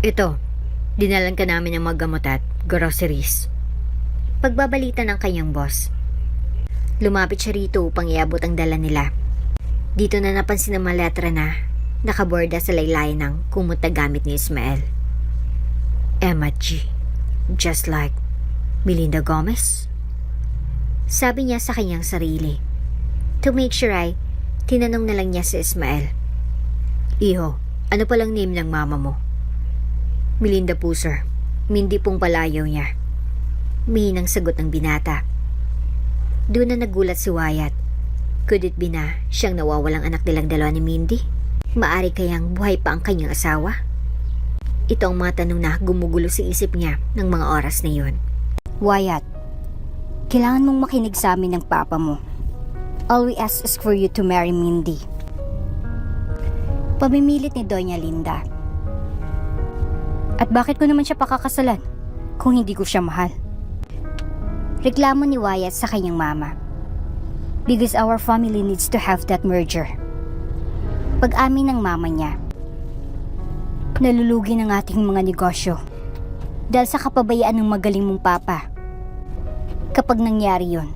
Ito, dinalan ka namin ng mga gamot at groceries. Pagbabalita ng kanyang boss. Lumapit siya rito upang iabot ang dala nila. Dito na napansin ang mga letra na nakaborda sa laylayan ng kumot na gamit ni Ismael. Emma G. Just like Melinda Gomez? Sabi niya sa kanyang sarili. To make sure ay, tinanong na lang niya si Ismael. Iho, ano palang name ng mama mo? Melinda po sir. Mindy pong palayaw niya. Mihinang sagot ng binata. Doon na nagulat si Wyatt. Could it be na siyang nawawalang anak nilang dalawa ni Mindy? Maari kayang buhay pa ang kanyang asawa? Ito ang mga tanong na gumugulo sa isip niya ng mga oras na yun. Wyatt, kailangan mong makinig sa amin ng papa mo. All we ask is for you to marry Mindy. Pamimilit ni Doña Linda. At bakit ko naman siya pakakasalan kung hindi ko siya mahal? Reklamo ni Wyatt sa kanyang mama. Because our family needs to have that merger. Pag-amin ng mama niya, nalulugi ng ating mga negosyo dahil sa kapabayaan ng magaling mong papa. Kapag nangyari yon,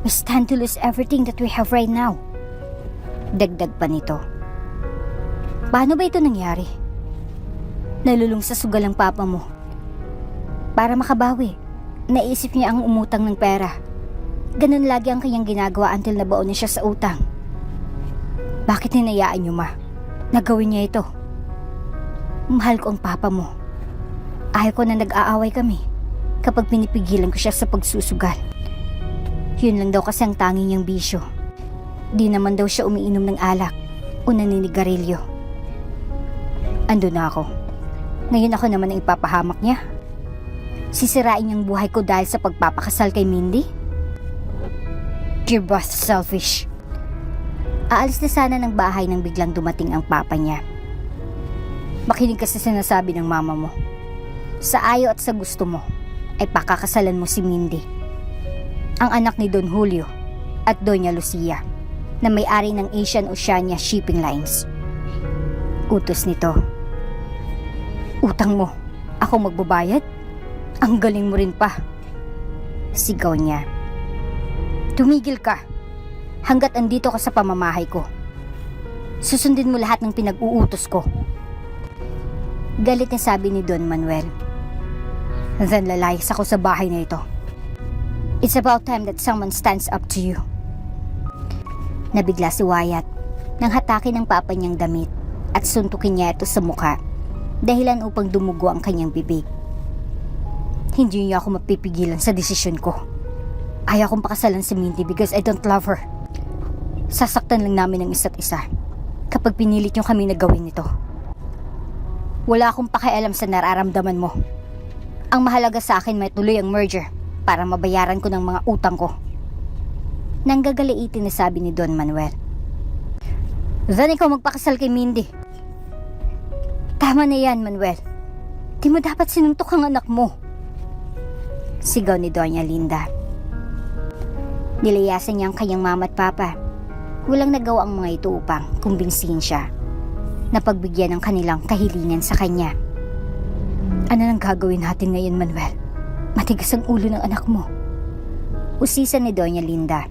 we stand to lose everything that we have right now. Dagdag pa nito. Paano ba ito nangyari? Nalulung sa sugal ang papa mo. Para makabawi, naisip niya ang umutang ng pera. Ganun lagi ang kanyang ginagawa until nabaon na siya sa utang. Bakit hinayaan niyo, ma? Nagawin niya ito. Mahal ko ang papa mo. Ayaw ko na nag-aaway kami kapag pinipigilan ko siya sa pagsusugal. Yun lang daw kasi ang tanging niyang bisyo. Di naman daw siya umiinom ng alak o naninigarilyo. Ando na ako. Ngayon ako naman ang ipapahamak niya. Sisirain niyang buhay ko dahil sa pagpapakasal kay Mindy? You're both selfish. Aalis na sana ng bahay nang biglang dumating ang papa niya. Makinig ka sa sinasabi ng mama mo. Sa ayaw at sa gusto mo, ay pakakasalan mo si Mindy. Ang anak ni Don Julio at Doña Lucia na may-ari ng Asian Oceania Shipping Lines. Utos nito. Utang mo, ako magbabayad? Ang galing mo rin pa. Sigaw niya. Tumigil ka. Hanggat andito ka sa pamamahay ko. Susundin mo lahat ng pinag-uutos ko. Galit na sabi ni Don Manuel. Then lalayas ako sa bahay na ito. It's about time that someone stands up to you. Nabigla si Wyatt nang hatakin ng papa niyang damit at suntukin niya ito sa mukha, dahilan upang dumugo ang kanyang bibig. Hindi niya ako mapipigilan sa desisyon ko. Ayaw kong pakasalan si Mindy because I don't love her. Sasaktan lang namin ang isa't isa kapag pinilit niyo kami na gawin ito. Wala akong pakialam sa nararamdaman mo. Ang mahalaga sa akin may tuloy ang merger para mabayaran ko ng mga utang ko. Nanggagaliitin na sabi ni Don Manuel. Then ikaw magpakasal kay Mindy. Tama na yan, Manuel. Di mo dapat sinuntok ang anak mo. Sigaw ni Doña Linda. Nilayasan niya ang kanyang mama at papa. Walang nagawa ang mga ito upang kumbinsihin siya na pagbigyan ng kanilang kahilingan sa kanya. Ano nang gagawin natin ngayon, Manuel? Matigas ang ulo ng anak mo. Usisan ni Doña Linda.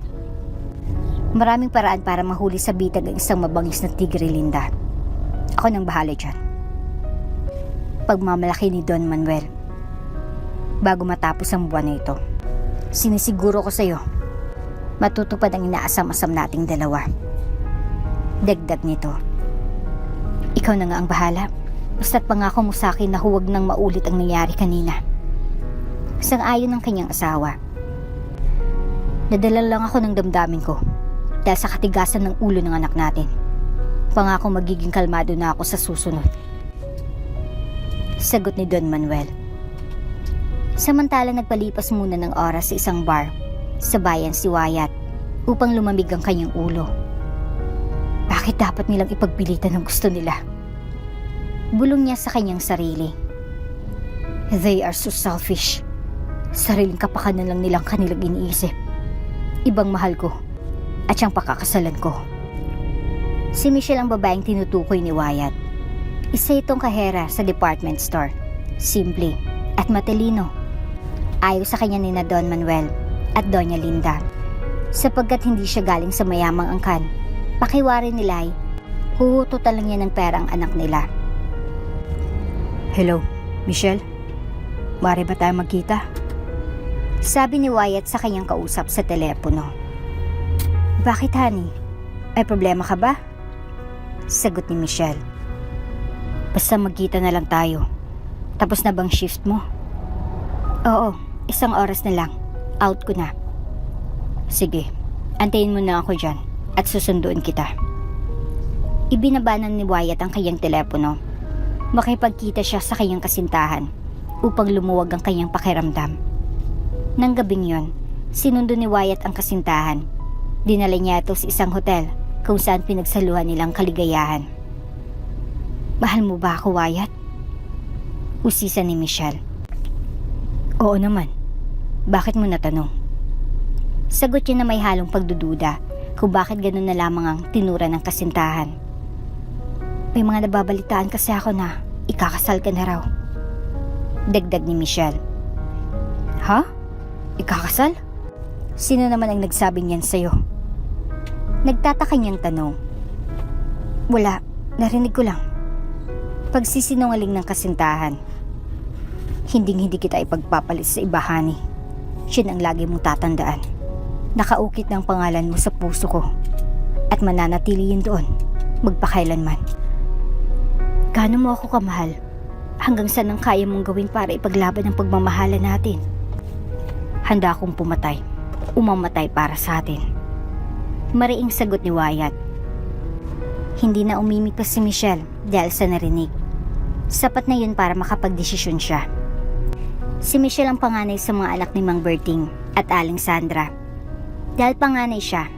Maraming paraan para mahuli sa bitag ang isang mabangis na tigre, Linda. Ako nang bahala dyan. Pagmamalaki ni Don Manuel. Bago matapos ang buwan na ito, sinisiguro ko sa'yo, matutupad ang inaasam-asam nating dalawa. Dagdag nito. Ikaw na nga ang bahala. Basta't pangako mo sa akin na huwag nang maulit ang nangyari kanina. Sang-ayon ng kanyang asawa. Nadala lang ako ng damdamin ko dahil sa katigasan ng ulo ng anak natin. Pangako magiging kalmado na ako sa susunod. Sagot ni Don Manuel. Samantala nagpalipas muna ng oras sa isang bar sa bayan si Wyatt upang lumamig ang kanyang ulo. Bakit dapat nilang ipagpilitan ang gusto nila? Bulong niya sa kanyang sarili. They are so selfish. Sariling kapakanan lang nilang kanilang iniisip. Ibang mahal ko at siyang pakakasalan ko. Si Michelle ang babaeng tinutukoy ni Wyatt. Isa itong kahera sa department store. Simple at matalino. Ayaw sa kanya ni na Don Manuel at Doña Linda. Sapagkat hindi siya galing sa mayamang angkan, pakiwari nila ay huhututan lang niya ng pera ang anak nila. Hello, Michelle? Mari ba tayo magkita? Sabi ni Wyatt sa kanyang kausap sa telepono. Bakit, honey? Ay problema ka ba? Sagot ni Michelle. Basta magkita na lang tayo. Tapos na bang shift mo? Oo, 1 oras na lang. Out ko na. Sige, antayin mo na ako dyan at susunduin kita. Ibinabanan ni Wyatt ang kanyang telepono. Makipagkita siya sa kanyang kasintahan upang lumuwag ang kanyang pakiramdam. Nang gabing yon, sinundo ni Wyatt ang kasintahan. Dinala niya ito sa isang hotel kung saan pinagsaluhan nilang kaligayahan. Mahal mo ba ako, Wyatt? Usisa ni Michelle. Oo naman. Bakit mo natanong? Sagot niya na may halong pagdududa kung bakit ganun na lamang ang tinura ng kasintahan. May mga nababalitaan kasi ako na ikakasal ka na raw. Dagdag ni Michelle. Ha? Ikakasal? Sino naman ang nagsabi niyan sa'yo? Nagtataka niyang tanong. Wala, narinig ko lang. Pagsisinungaling ng kasintahan. Hinding-hindi kita ipagpapalit sa iba, honey. Siya ang lagi mong tatandaan. Nakaukit ng pangalan mo sa puso ko at mananatili yun doon magpakailanman. Gaano mo ako kamahal? Hanggang saan ang kaya mong gawin para ipaglaban ang pagmamahalan natin? Handa akong pumatay, umamatay para sa atin. Mariing sagot ni Wyatt. Hindi na umimik pa si Michelle dahil sa narinig. Sapat na yun para makapagdesisyon siya. Si Michelle ang panganay sa mga anak ni Mang Berting at Aling Sandra. Dahil panganay siya,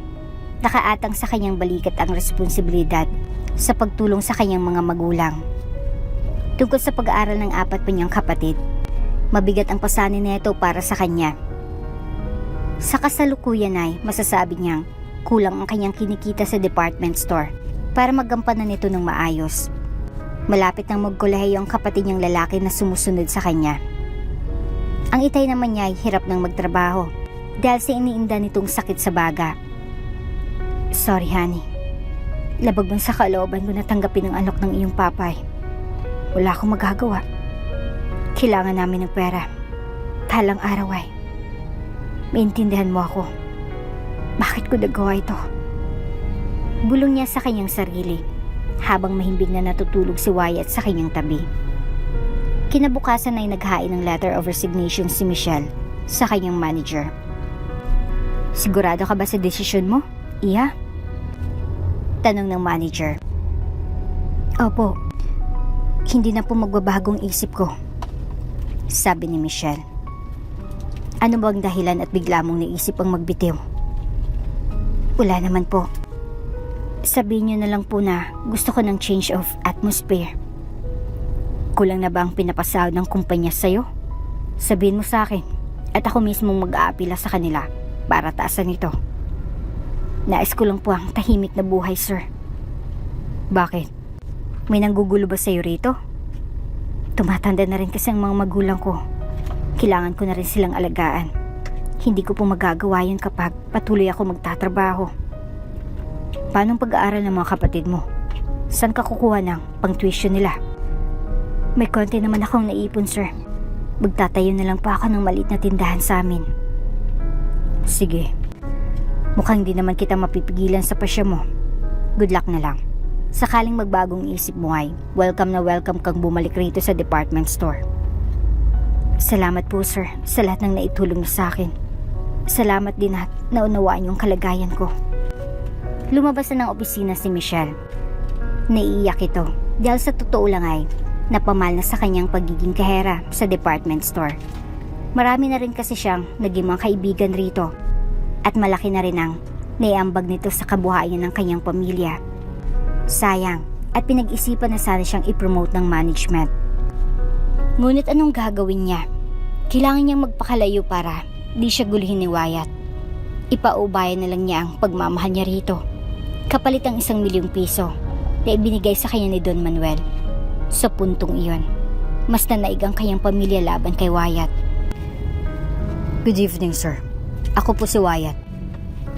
nakaatang sa kanyang balikat ang responsibilidad sa pagtulong sa kanyang mga magulang. Tungkol sa pag-aaral ng 4 pa niyang kapatid, mabigat ang pasanin nito para sa kanya. Sa kasalukuyan ay masasabi niyang kulang ang kanyang kinikita sa department store para magampanan nito ng maayos. Malapit nang magkolehiyo ang kapatid niyang lalaki na sumusunod sa kanya. Ang itay naman niya ay hirap ng magtrabaho dahil sa iniinda nitong sakit sa baga. Sorry, honey. Labag man sa kalooban ko na tanggapin ang alok ng iyong papay. Wala akong magagawa. Kailangan namin ng pera. Talang araw ay. Maintindihan mo ako. Bakit ko nagawa ito? Bulong niya sa kanyang sarili habang mahimbing na natutulog si Wyatt sa kanyang tabi. Kinabukasan ay naghain ng letter of resignation si Michelle sa kanyang manager. Sigurado ka ba sa desisyon mo, Iha? Tanong ng manager. Opo. Hindi na po magbabagong isip ko. Sabi ni Michelle. Ano bang dahilan at bigla mong naisip ang magbitiw? Wala naman po. Sabihin niyo na lang po na gusto ko ng change of atmosphere. Kulang na ba ang pinapasahod ng kumpanya sa'yo? Sabihin mo sa akin at ako mismo mag-aapila sa kanila para taasan ito. Nais ko lang po ang tahimik na buhay, sir. Bakit? May nanggugulo ba sa'yo rito? Tumatanda na rin kasi ang mga magulang ko. Kailangan ko na rin silang alagaan. Hindi ko po magagawa yun kapag patuloy ako magtatrabaho. Paano ang pag-aaral ng mga kapatid mo? Saan ka kukuha ng pang-tuition nila? May konti naman akong naipon, sir. Magtatayo na lang po ako ng maliit na tindahan sa amin. Sige. Mukhang di naman kita mapipigilan sa pasya mo. Good luck na lang. Sakaling magbagong isip mo ay, welcome na welcome kang bumalik rito sa department store. Salamat po, sir, sa lahat ng naitulong niyo sa akin. Salamat din at naunawaan yung kalagayan ko. Lumabas na ng opisina si Michelle. Naiiyak ito dahil sa totoo lang ay napamal na sa kanyang pagiging kahera sa department store. Marami na rin kasi siyang naging mga kaibigan rito at malaki na rin ang naiambag nito sa kabuhayan ng kanyang pamilya. Sayang, at pinag-isipan na sana siyang i-promote ng management. Ngunit anong gagawin niya? Kailangan niyang magpakalayo para di siya guluhin ni Wyatt. Ipaubayan na lang niya ang pagmamahal niya rito. Kapalit ang 1 milyong piso na ibinigay sa kanya ni Don Manuel. Sa puntong iyon, mas nanaig ang kanyang pamilya laban kay Wyatt. Good evening, sir. Ako po si Wyatt,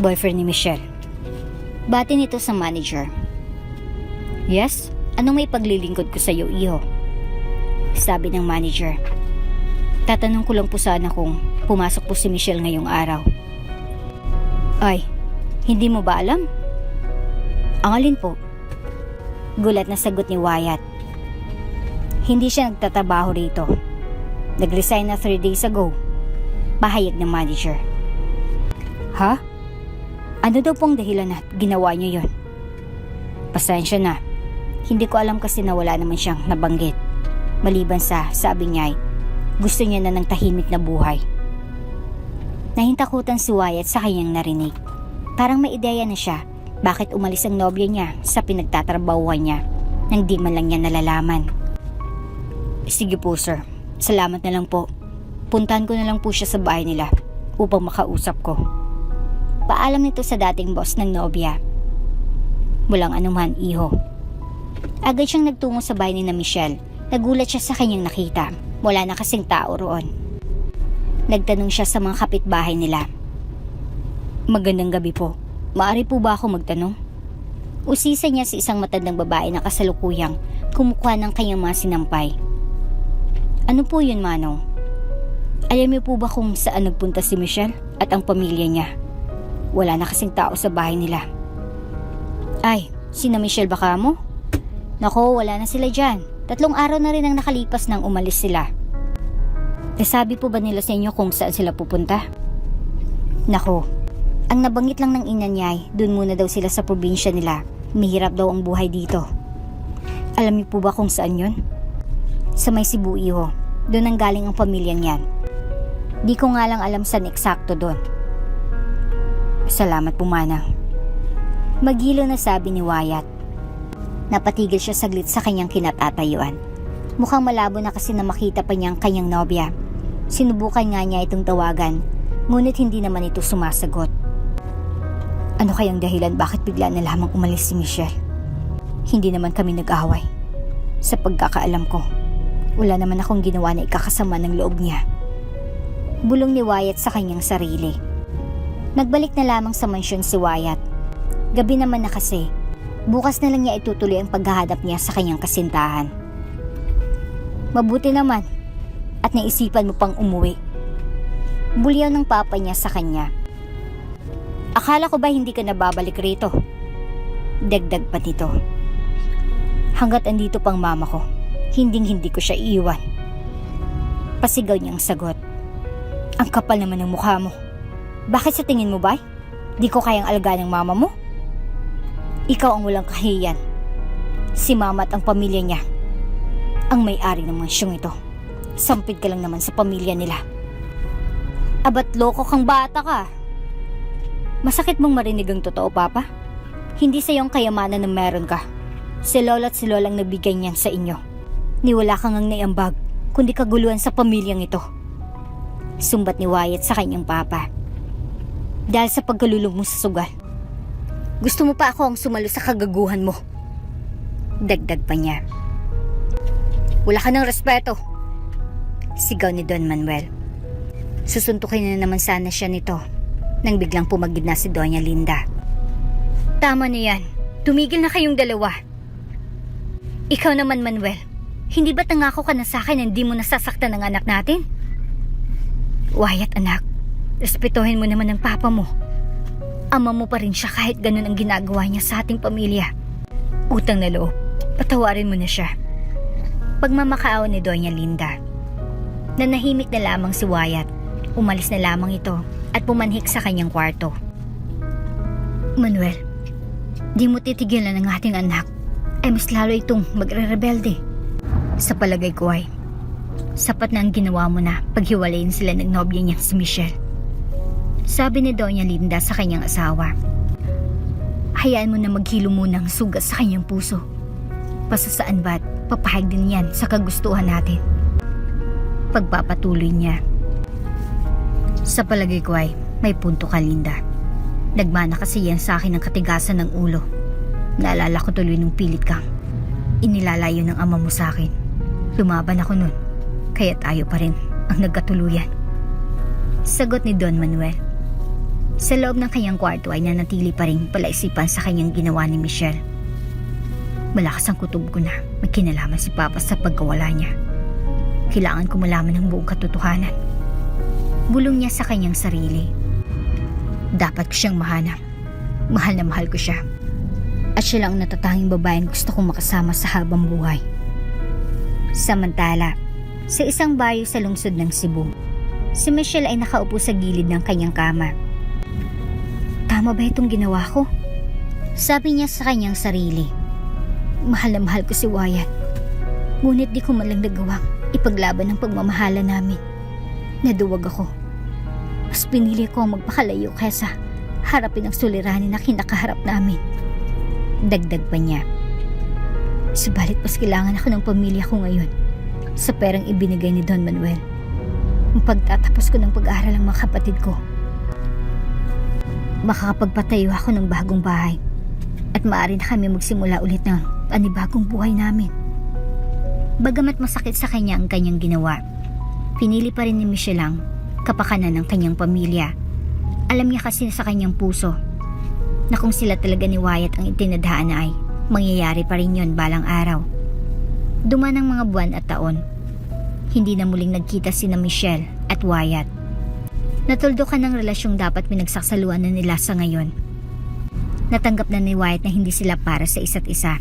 boyfriend ni Michelle. Bati nito sa manager. Yes? Anong may paglilingkod ko sa iyo, iho? Sabi ng manager. Tatanong ko lang po sana kung pumasok po si Michelle ngayong araw. Ay, hindi mo ba alam? Ang alin po? Gulat na sagot ni Wyatt. Hindi siya nagtatrabaho rito. Nag-resign na 3 days ago. Pahayag ng manager. Ha? Ano daw pong dahilan na ginawa niyo yon? Pasensya na. Hindi ko alam kasi na wala naman siyang nabanggit. Maliban sa sabi niya ay gusto niya na ng tahimik na buhay. Nahintakutan si Wyatt sa kanyang narinig. Parang may ideya na siya bakit umalis ang nobya niya sa pinagtatrabahuhan niya nang di man lang niya nalalaman. Sige po, sir. Salamat na lang po. Puntahan ko na lang po siya sa bahay nila upang makausap ko. Paalam nito sa dating boss ng nobya. Walang anuman, iho. Agad siyang nagtungo sa bahay ni na Michelle. Nagulat siya sa kanyang nakita. Wala na kasing tao roon. Nagtanong siya sa mga kapitbahay nila. Magandang gabi po. Maaari po ba ako magtanong? Usisa niya sa isang matandang babae na kasalukuyang kumukuha ng kanyang mga sinampay. Ano po yun, Manong? Alam niyo po ba kung saan nagpunta si Michelle at ang pamilya niya? Wala na kasing tao sa bahay nila. Ay, sina Michelle baka mo? Nako, wala na sila dyan. 3 araw na rin ang nakalipas nang umalis sila. Nasabi po ba nila sa inyo kung saan sila pupunta? Nako, ang nabanggit lang ng ina niya ay dun muna daw sila sa probinsya nila. Mahirap daw ang buhay dito. Alam niyo po ba kung saan yun? Sa may Cebu, iho. Doon ang galing ang pamilyang yan. Di ko nga lang alam saan eksakto doon. Salamat po, Manang. Magilo na sabi ni Wyatt. Napatigil siya saglit sa kanyang kinatatayuan. Mukhang malabo na kasi na makita pa niya ang kanyang nobya. Sinubukan nga niya itong tawagan, ngunit hindi naman ito sumasagot. Ano kayang dahilan bakit bigla na lamang umalis si Michelle? Hindi naman kami nag-away. Sa pagkakaalam ko, wala naman akong ginawa na ikakasama ng loob niya. Bulong ni Wyatt sa kanyang sarili. Nagbalik na lamang sa mansyon si Wyatt. Gabi naman na kasi. Bukas na lang niya itutuloy ang paghahanap niya sa kanyang kasintahan. Mabuti naman at naisipan mo pang umuwi. Bulyaw ng papa niya sa kanya. Akala ko ba hindi ka nababalik rito? Dagdag pa nito. Hanggat andito pang mama ko, hindi ko siya iiwan. Pasigaw niyang sagot. Ang kapal naman ng mukha mo. Bakit sa tingin mo ba? Di ko kayang alagaan ng mama mo? Ikaw ang walang kahiyan. Si mama at ang pamilya niya ang may-ari ng mansyong ito. Sampid ka lang naman sa pamilya nila. Abat loko kang bata ka. Masakit mong marinig ang totoo, Papa? Hindi sa iyong kayamanan na meron ka. Si Lola at si Lolang nagbigay niyan sa inyo. Niwala kang ang naiambag, kundi kaguluhan sa pamilyang ito. Sumbat ni Wyatt sa kanyang papa. Dahil sa pagkalulong mo sa sugal. Gusto mo pa ako ang sumalo sa kagaguhan mo. Dagdag pa niya. Wala ka ng respeto. Sigaw ni Don Manuel. Susuntukin na naman sana siya nito nang biglang pumagid na si Doña Linda. Tama na yan. Tumigil na kayong dalawa. Ikaw naman, Manuel. Hindi ba tangako ka na sa akin na hindi mo nasasaktan ng anak natin? Wyatt, anak. Respetuhin mo naman ang papa mo. Ama mo pa rin siya kahit ganun ang ginagawa niya sa ating pamilya. Utang na loob. Patawarin mo na siya. Pagmamakaawa ni Doña Linda. Nanahimik na lamang si Wyatt. Umalis na lamang ito at pumanhik sa kanyang kwarto. Manuel, di mo titigilan ang ating anak ay mas lalo itong magre-rebelde. Sa palagay ko ay sapat na ang ginawa mo na paghiwalayin sila ng nobya niyang si Michelle. Sabi ni Doña Linda sa kanyang asawa. Hayaan mo na maghilo muna ang sugat sa kanyang puso. Pasasaan ba't papahag din yan sa kagustuhan natin. Pagpapatuloy niya. Sa palagay ko ay may punto ka, Linda. Nagmana kasi yan sa akin ng katigasan ng ulo. Naalala ko tuloy nung pilit kang Inilalayo ng ama mo sa akin. Lumaban ako nun, kaya tayo pa rin ang nagkatuluyan. Sagot ni Don Manuel. Sa loob ng kanyang kwarto ay nanatili pa rin palaisipan sa kanyang ginawa ni Michelle. Malakas ang kutob ko na may kinalaman si Papa sa pagkawala niya. Kailangan ko malaman ang buong katotohanan. Bulong niya sa kanyang sarili. Dapat ko siyang mahanap. Mahal na mahal ko siya. At siya lang ang natatanging babaeng gusto kong makasama sa habang buhay. Samantala, sa isang bayo sa lungsod ng Cebu, si Michelle ay nakaupo sa gilid ng kanyang kama. Tama ba itong ginawa ko? Sabi niya sa kanyang sarili. Mahal na mahal ko si Wyatt. Ngunit di ko man lang nagawang ipaglaban ang pagmamahala namin. Naduwag ako. Mas pinili ko ang magpakalayo kaysa harapin ang suliranin na kinakaharap namin. Dagdag pa niya. Subalit mas kailangan ako ng pamilya ko ngayon sa perang ibinigay ni Don Manuel. Ang pagtatapos ko ng pag-aaral ng mga kapatid ko. Makakapagpatayo ako ng bagong bahay at maaari na kami magsimula ulit ng panibagong buhay namin. Bagamat masakit sa kanya ang kanyang ginawa, pinili pa rin ni Michelle ang kapakanan ng kanyang pamilya. Alam niya kasi sa kanyang puso na kung sila talaga ni Wyatt ang itinadhaan ay mangyayari pa rin yun balang araw. Duman ang mga buwan at taon. Hindi na muling nagkita sina Michelle at Wyatt. Natuldukan ng relasyong dapat pinagsaksaluan na nila sa ngayon. Natanggap na ni Wyatt na hindi sila para sa isa't isa.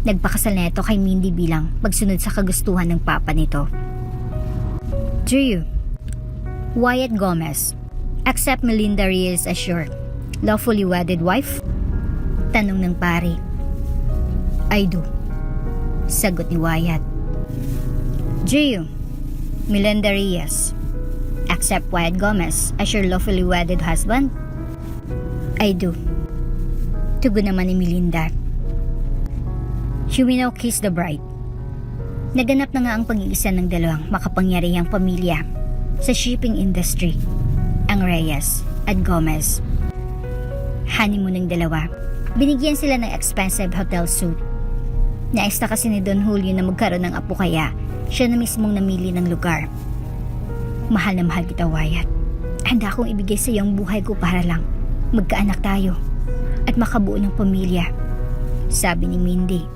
Nagpakasal na ito kay Mindy bilang magsunod sa kagustuhan ng papa nito. Drew, Wyatt Gomez, accept Melinda Reyes as your lawfully wedded wife? Tanong ng pari. I do. Sagot ni Wyatt. Drew, Melinda Reyes, accept Wyatt Gomez as your lawfully wedded husband? I do. Tugon naman ni Melinda. You will now kiss the bride. Naganap na nga ang pag-iisa ng dalawang makapangyarihang pamilya sa shipping industry, ang Reyes at Gomez. Honeymoon ng dalawa. Binigyan sila ng expensive hotel suite. Nais na kasi ni Don Julio na magkaroon ng apo kaya siya na mismong namili ng lugar. Mahal na mahal kita, Wyatt. Handa akong ibigay sa iyo ang buhay ko para lang magkaanak tayo at makabuo ng pamilya. Sabi ni Mindy.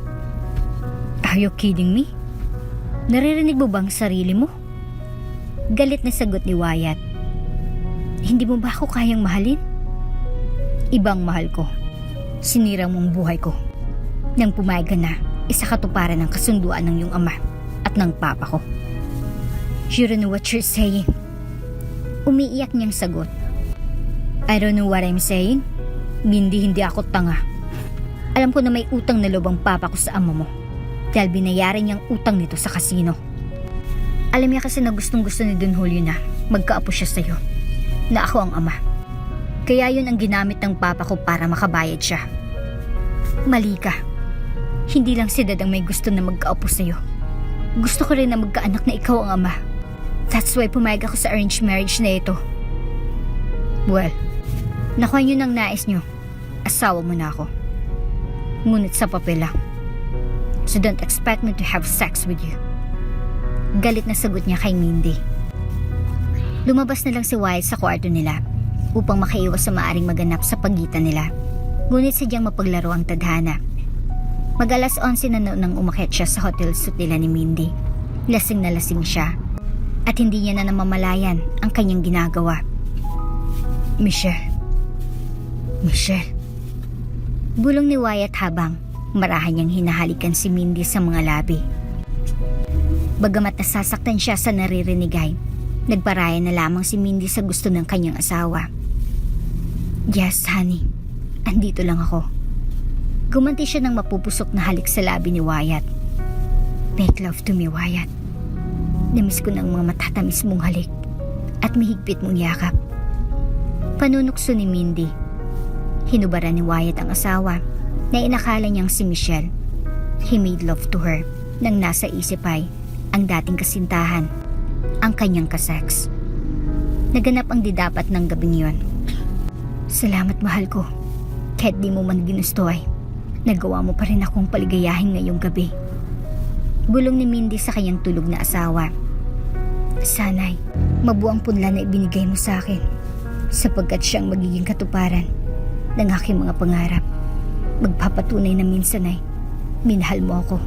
Are you kidding me? Naririnig mo bang sarili mo? Galit na sagot ni Wyatt. Hindi mo ba ako kayang mahalin? Ibang mahal ko. Sinira mo ang buhay ko. Nang pumayag ka na, isa katuparan ng kasunduan ng iyong ama at ng papa ko. You don't know what you're saying. Umiiyak niyang sagot. I don't know what I'm saying. Hindi ako tanga. Alam ko na may utang na loob ang papa ko sa ama mo dahil binayaran niyang utang nito sa kasino. Alam niya kasi na gustong gusto ni Don Julio na magkaapo siya sa'yo, na ako ang ama. Kaya yun ang ginamit ng papa ko para makabayad siya. Mali ka. Hindi lang si Dad ang may gusto na magkaapo sa'yo. Gusto ko rin na magkaanak na ikaw ang ama. That's why pumayag ako sa arranged marriage na ito. Well, nakuha niyo ng nais niyo. Asawa mo na ako. Ngunit sa papel lang. So don't expect me to have sex with you. Galit na sagot niya kay Mindy. Lumabas na lang si Wyatt sa kwarto nila upang makaiwas sa maaring maganap sa pagitan nila. Ngunit sadyang mapaglaro ang tadhana. Mag-alas 11 na noon nang umakyat siya sa hotel suite nila ni Mindy. Lasing na lasing siya at hindi niya na namamalayan ang kanyang ginagawa. Michelle. Bulong ni Wyatt habang marahan niyang hinahalikan si Mindy sa mga labi. Bagamat nasasaktan siya sa naririnig ay nagparaya na lamang si Mindy sa gusto ng kanyang asawa. Yes, honey. Andito lang ako. Gumanti siya ng mapupusok na halik sa labi ni Wyatt. Make love to me, Wyatt. Namiss ko ng mga matatamis mong halik at mahigpit mong yakap. Panunukso ni Mindy. Hinubaran ni Wyatt ang asawa na inakala niyang si Michelle. He made love to her nang nasa isip ay ang dating kasintahan, ang kanyang kasex. Naganap ang didapat ng gabing yon. Salamat, mahal ko. Kahit di mo man ginusto ay nagawa mo pa rin akong paligayahin ngayong gabi. Bulong ni Mindy sa kanyang tulog na asawa. Sana'y mabuang punla na ibinigay mo sa akin, sapagkat siyang magiging katuparan ng aking mga pangarap. Magpapatunay na minsan ay minahal mo ako.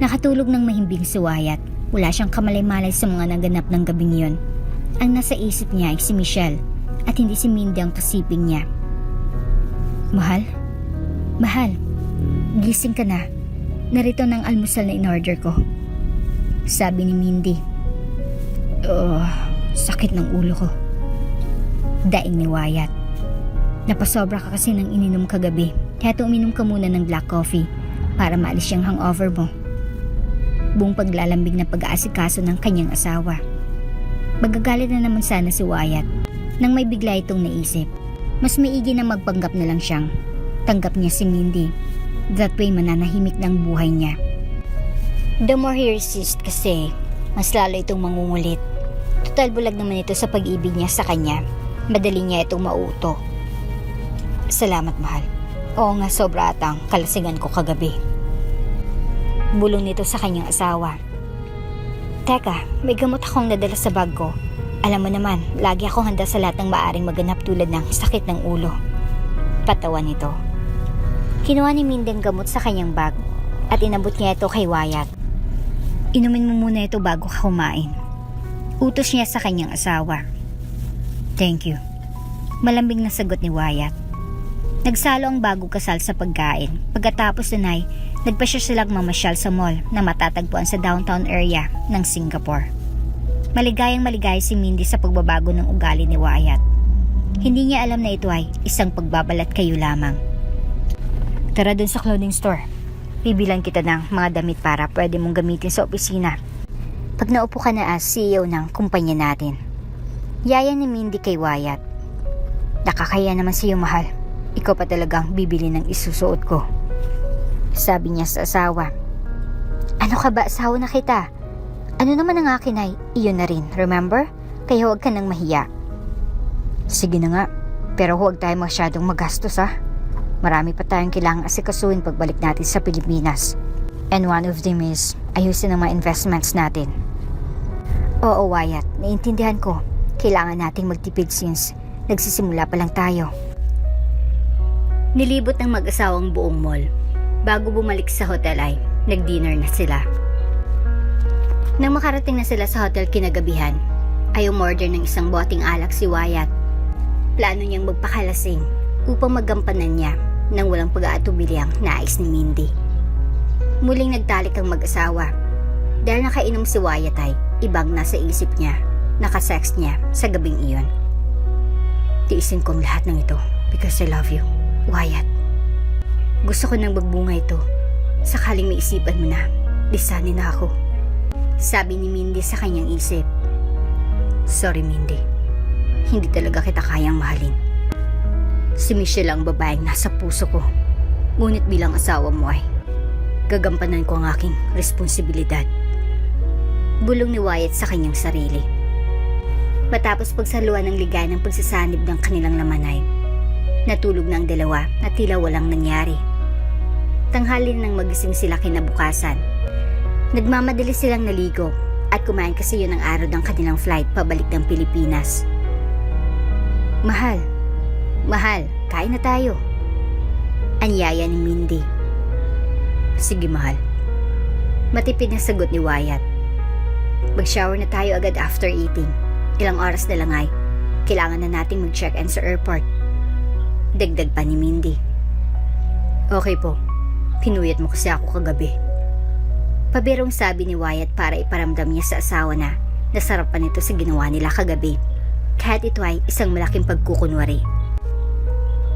Nakatulog ng mahimbing si Wyatt. Wala siyang kamalay-malay sa mga naganap ng gabing yun. Ang nasa isip niya ay si Michelle at hindi si Mindy ang kasiping niya. Mahal? Mahal, gising ka na. Narito ng almusal na in-order ko. Sabi ni Mindy. Sakit ng ulo ko. Daing ni Wyatt. Napasobra ka kasi ng ininom kagabi. Kaya uminom ka muna ng black coffee para maalis yung hangover mo. Buong paglalambing na pag-aasikaso ng kanyang asawa. Magagalit na naman sana si Wyatt nang may bigla itong naisip. Mas maigi na magpanggap na lang siyang tanggap niya si Mindy. That way mananahimik ng buhay niya. The more he resist kasi, mas lalo itong mangungulit. Total bulag naman ito sa pag-ibig niya sa kanya. Madali niya itong mauto. Salamat, mahal. Oo nga, sobra atang kalasingan ko kagabi. Bulong nito sa kanyang asawa. Teka, may gamot akong nadala sa bag ko. Alam mo naman, lagi ako handa sa lahat ng maaring maganap tulad ng sakit ng ulo. Patawa nito. Kinuha ni Mindy ang gamot sa kanyang bag at inabot niya ito kay Wyatt. Inumin mo muna ito bago ka kumain. Utos niya sa kanyang asawa. Thank you. Malambing na sagot ni Wyatt. Nagsalo ang bagong kasal sa pagkain. Pagkatapos nun ay nagpasya silang mamasyal sa mall na matatagpuan sa downtown area ng Singapore. Maligayang maligaya si Mindy sa pagbabago ng ugali ni Wyatt. Hindi niya alam na ito ay isang pagbabalat kayo lamang. Tara dun sa clothing store. Bibilan kita ng mga damit para pwede mong gamitin sa opisina. Pag naupo ka na as CEO ng kumpanya natin. Yaya ni Mindy kay Wyatt. Nakakaya naman sa'yo, mahal. Ikaw pa talagang bibili ng isusuot ko. Sabi niya sa asawa. Ano ka ba, asawa na kita? Ano naman ang akin ay iyon na rin, remember? Kaya huwag ka nang mahiya. Sige na nga, pero huwag tayo masyadong magastos ha. Marami pa tayong kailangang asikasuhin pagbalik natin sa Pilipinas. And one of them is ayusin ang mga investments natin. Oo, Wyatt, naiintindihan ko. Kailangan nating magtipid since nagsisimula pa lang tayo. Nilibot ng mag-asawang buong mall. Bago bumalik sa hotel ay nag-dinner na sila. Nang makarating na sila sa hotel kinagabihan, ay umorder ng isang boteng alak si Wyatt. Plano niyang magpakalasing upang magampanan niya nang walang pag-aatubili ang nais ni Mindy. Muling nagtalik ang mag-asawa. Dahil nakainom si Wyatt ay ibang nasa isip niya, nakasex niya sa gabing iyon. Tiisin ko ang lahat ng ito because I love you, Wyatt. Gusto ko nang magbunga ito. Sakaling may isipan mo na, lisanin na ako. Sabi ni Mindy sa kanyang isip. Sorry, Mindy. Hindi talaga kita kayang mahalin. Si Michelle ang babaeng nasa puso ko. Ngunit bilang asawa mo ay gagampanan ko ang aking responsibilidad. Bulong ni Wyatt sa kanyang sarili. Matapos pagsaluhan ng ligay ng pagsasanib ng kanilang laman ay natulog na ang dalawa na tila walang nangyari. Tanghali nang magising sila kinabukasan. Nagmamadali silang naligo at kumain kasi yun ang araw ng kanilang flight pabalik ng Pilipinas. Mahal, kain na tayo. Anyaya ni Mindy. Sige, mahal. Matipid na sagot ni Wyatt. Mag-shower na tayo agad after eating. Ilang oras na lang ay kailangan na nating mag-check-in sa airport. Dagdag pa ni Mindy. Okay po. Pinuyat mo kasi ako kagabi. Pabirong sabi ni Wyatt para iparamdam niya sa asawa na nasarapan nito sa ginawa nila kagabi. Kahit ito ay isang malaking pagkukunwari.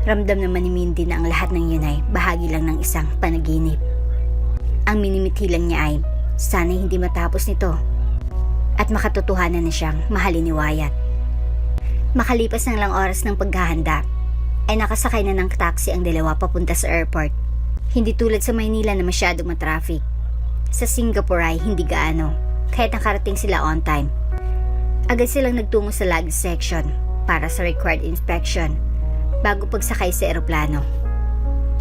Ramdam naman ni Mindy na ang lahat ng yun ay bahagi lang ng isang panaginip. Ang minimithi lang niya ay sana'y hindi matapos nito at makatotohanan na siyang mahalin ni Wyatt. Makalipas ng ilang oras ng paghahanda ay nakasakay na ng taxi ang dalawa papunta sa airport. Hindi tulad sa Maynila na masyadong matraffic. Sa Singapore ay hindi gaano, kahit nakarating sila on time. Agad silang nagtungo sa luggage section para sa required inspection bago pagsakay sa eroplano.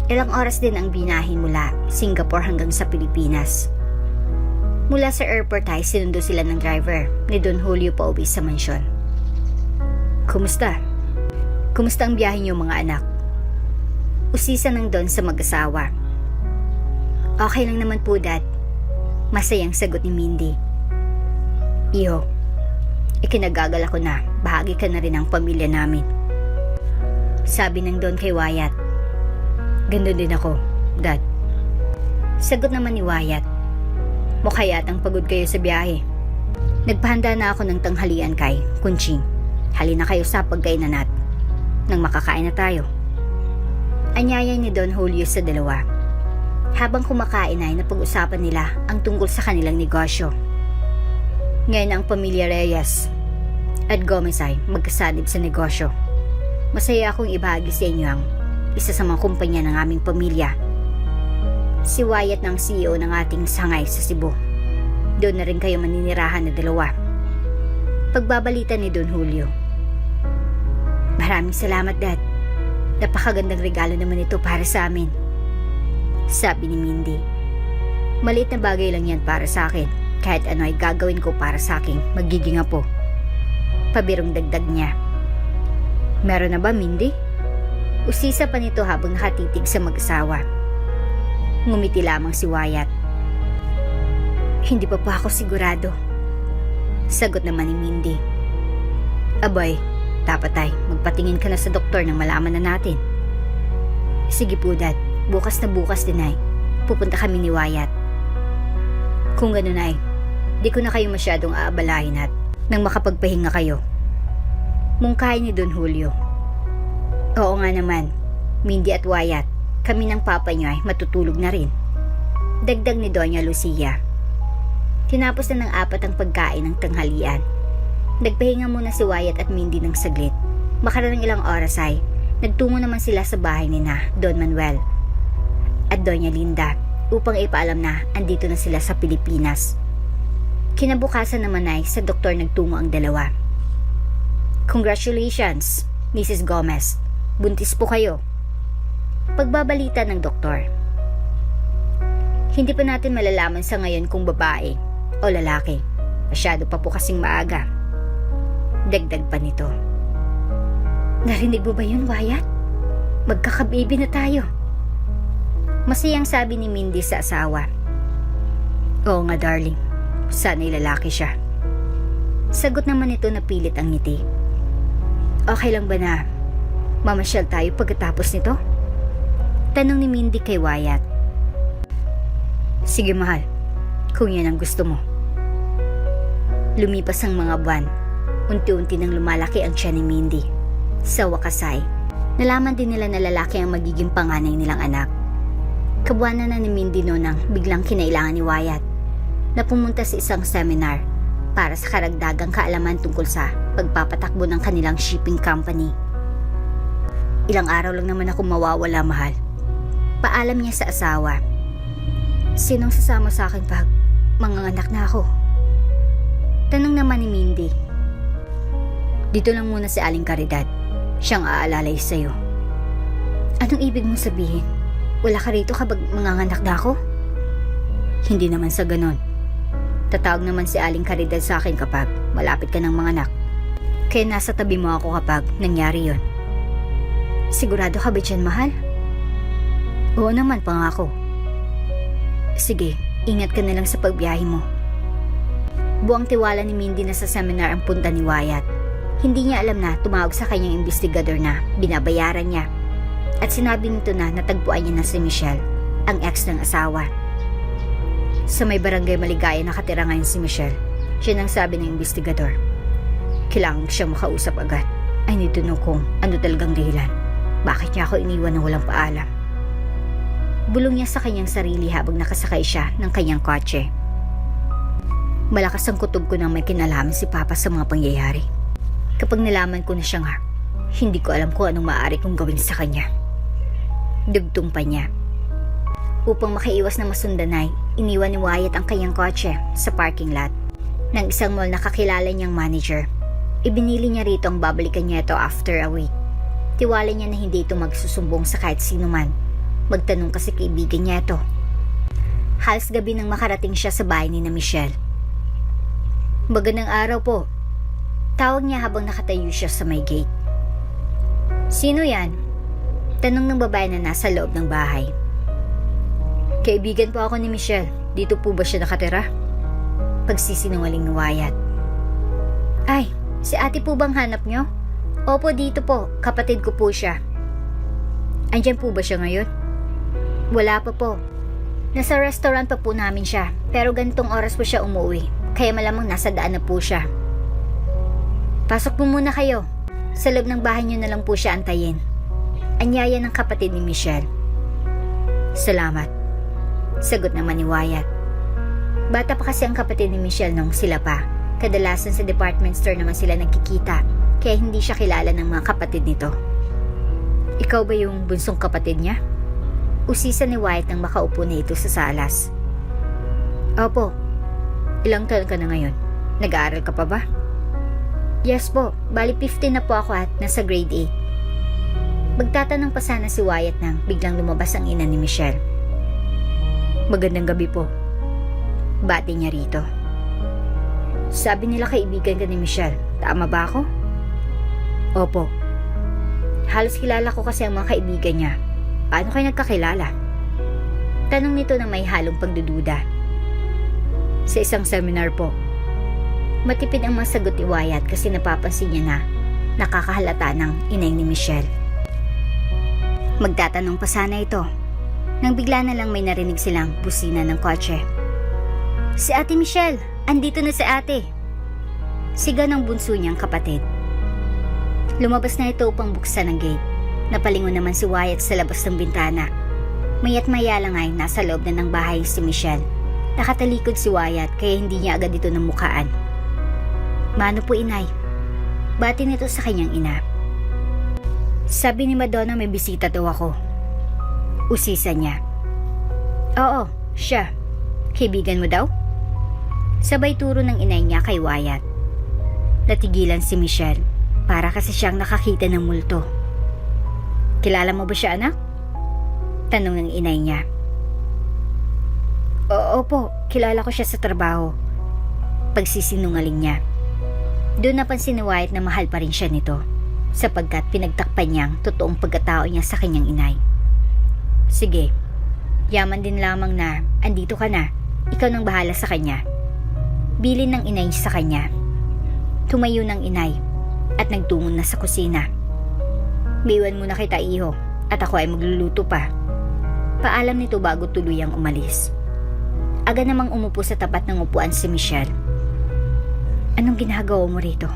Ilang oras din ang binahin mula Singapore hanggang sa Pilipinas. Mula sa airport ay sinundo sila ng driver ni Don Julio pa uwi sa mansyon. Kumusta? Kumusta ang biyahe niyo mga anak? Usisa ng Don sa mag-asawa. Okay lang naman po, Dad. Masayang sagot ni Mindy. Iho, ikinagagal ako na bahagi ka na rin ng pamilya namin. Sabi ng Don kay Wyatt. Ganda din ako, Dad. Sagot naman ni Wyatt. Mukha yatang pagod kayo sa biyahe. Nagpahanda na ako ng tanghalian kay Kunching. Halina kayo sa pagkainan at nang makakain na tayo. Anyaya ni Don Julio sa dalawa. Habang kumakain ay napag-usapan nila ang tungkol sa kanilang negosyo. Ngayon ang pamilya Reyes at Gomez ay magkasanib sa negosyo. Masaya akong ibahagi sa inyo ang isa sa mga kumpanya ng aming pamilya. Si Wyatt ng CEO ng ating sangay sa Cebu. Doon na rin kayo maninirahan na dalawa. Pagbabalita ni Don Julio. Maraming salamat, Dad. Napakagandang regalo naman ito para sa amin. Sabi ni Mindy. Maliit na bagay lang yan para sa akin. Kahit ano ay gagawin ko para sa aking magiging apo. Pabirong dagdag niya. Meron na ba, Mindy? Usisa pa nito habang nakatitig sa mag-asawa. Ngumiti lamang si Wyatt. Hindi pa po ako sigurado. Sagot naman ni Mindy. Abay, dapat ay magpatingin ka na sa doktor nang malaman na natin. Sige po, Dad. Bukas na bukas din ay pupunta kami ni Wyatt. Kung gano'n ay, di ko na kayo masyadong aabalahin at nang makapagpahinga kayo. Mungkahi ni Don Julio. Oo nga naman, Mindy at Wyatt. Kami ng papa niyo ay matutulog na rin. Dagdag ni Doña Lucia. Tinapos na ng 4 ang pagkain ng tanghalian. Nagpahinga muna si Wyatt at Mindy ng saglit. Makaraang ilang oras ay nagtungo naman sila sa bahay ni na Don Manuel at Doña Linda upang ipaalam na andito na sila sa Pilipinas. Kinabukasan naman ay sa doktor nagtungo ang dalawa. Congratulations, Mrs. Gomez. Buntis po kayo. Pagbabalita ng doktor. Hindi pa natin malalaman sa ngayon kung babae o lalaki. Masyado pa po kasing maaga. Dagdag pa nito. Narinig mo ba yun, Wyatt? Magkakababy na tayo. Masayang sabi ni Mindy sa asawa. Oo nga, darling. Sana'y lalaki siya. Sagot naman ito na pilit ang ngiti. Okay lang ba na mamasyal tayo pagkatapos nito? Tanong ni Mindy kay Wyatt. Sige mahal, kung yan ang gusto mo. Lumipas ang mga buwan. Unti-unti nang lumalaki ang tiyan ni Mindy. Sa wakas ay, nalaman din nila na lalaki ang magiging panganay nilang anak. Kabuwanan na ni Mindy noon ang biglang kinailangan ni Wyatt na pumunta sa isang seminar para sa karagdagang kaalaman tungkol sa pagpapatakbo ng kanilang shipping company. Ilang araw lang naman ako mawawala, mahal. Paalam niya sa asawa. Sinong sasama sa akin pag manganganak na ako? Tanong naman ni Mindy. Dito lang muna si Aling Caridad. Siyang aalalay sa'yo. Anong ibig mong sabihin? Wala ka rito kapag manganganak na ako? Hindi naman sa ganon. Tatawag naman si Aling Caridad sa akin kapag malapit ka ng manganak. Kaya nasa tabi mo ako kapag nangyari yon. Sigurado ka ba dyan, mahal? Oo naman, pangako. Sige, ingat ka na lang sa pagbiyahe mo. Buang tiwala ni Mindy na sa seminar ang punta ni Wyatt. Hindi niya alam na tumawag sa kanyang investigador na binabayaran niya. At sinabi nito na natagpuan niya na si Michelle, ang ex ng asawa. Sa may barangay Maligaya nakatira ngayon si Michelle. Siya nang sabi ng investigador. Kailangan siya makausap agad. I need to know kung ano talagang dahilan. Bakit niya ako iniwan ng walang paalam? Bulong niya sa kanyang sarili habang nakasakay siya ng kanyang kotse. Malakas ang kutob ko nang may kinalaman si Papa sa mga pangyayari. Kapag nalaman ko na siya nga, hindi ko alam kung anong maaari kong gawin sa kanya. Dugtong pa niya. Upang makaiwas na masundan ay, iniwan ni Wyatt ang kanyang kotse sa parking lot ng isang mall na kakilala niyang manager. Ibinili niya rito ang babalikan niya ito after a week. Tiwala niya na hindi ito magsusumbong sa kahit sino man. Magtanong kasi kaibigan niya ito. Halos gabi nang makarating siya sa bahay ni na Michelle. Magandang araw po. Tawag niya habang nakatayo siya sa may gate. Sino yan? Tanong ng babae na nasa loob ng bahay. Kaibigan po ako ni Michelle. Dito po ba siya nakatira? Pagsisinungaling ni Wyatt. Ay, si ate po bang hanap nyo? Opo, dito po. Kapatid ko po siya. Andyan po ba siya ngayon? Wala pa po. Nasa restaurant pa po namin siya. Pero ganitong oras po siya umuwi. Kaya malamang nasa daan na po siya. Pasok po muna kayo. Sa loob ng bahay niyo na lang po siya antayin. Anyaya ng kapatid ni Michelle. Salamat. Sagot naman ni Wyatt. Bata pa kasi ang kapatid ni Michelle nung sila pa. Kadalasan sa department store naman sila nagkikita. Kaya hindi siya kilala ng mga kapatid nito. Ikaw ba yung bunsong kapatid niya? Usisa ni Wyatt nang makaupo na ito sa salas. Opo. Ilang taon ka na ngayon? Nag-aaral ka pa ba? Yes po. Bali 15 na po ako at nasa grade 8. Magtatanong pa sana si Wyatt nang biglang lumabas ang ina ni Michelle. Magandang gabi po. Bati niya rito. Sabi nila kaibigan ka ni Michelle. Tama ba ako? Opo. Halos kilala ko kasi ang mga kaibigan niya. Paano kayo nagkakilala? Tanong nito na may halong pagdududa. Sa isang seminar po. Matipid ang masagot ni Wyatt kasi napapansin niya na nakakahalata ng inay ni Michelle. Magtatanong pa sana ito nang bigla na lang may narinig silang busina ng kotse. Si Ate Michelle! Andito na si ate! Sigaw ng bunso niyang kapatid. Lumabas na ito upang buksan ang gate. Napalingon naman si Wyatt sa labas ng bintana. Maya't maya lang ay nasa loob na ng bahay si Michelle. Nakatalikod si Wyatt kaya hindi niya agad ito namukaan. Mano po inay? Bati nito sa kanyang ina. Sabi ni Madonna may bisita daw ako. Usisa niya. Oo, siya. Kaibigan mo daw? Sabay turo ng inay niya kay Wyatt. Natigilan si Michelle para kasi siyang nakakita ng multo. Kilala mo ba siya, anak? Tanong ng inay niya. Oo po, kilala ko siya sa trabaho. Pagsisinungaling niya. Doon napansin ni Wyatt na mahal pa rin siya nito sapagkat pinagtakpan niyang totoong pagkatao niya sa kanyang inay. Sige, yaman din lamang na andito ka na. Ikaw nang bahala sa kanya. Bilin ng inay sa kanya. Tumayo ng inay at nagtungo na sa kusina. Biwan muna kita iho at ako ay magluluto pa. Paalam nito bago tuluyang umalis. Aga namang umupo sa tapat ng upuan si Michelle. Anong ginagawa mo rito?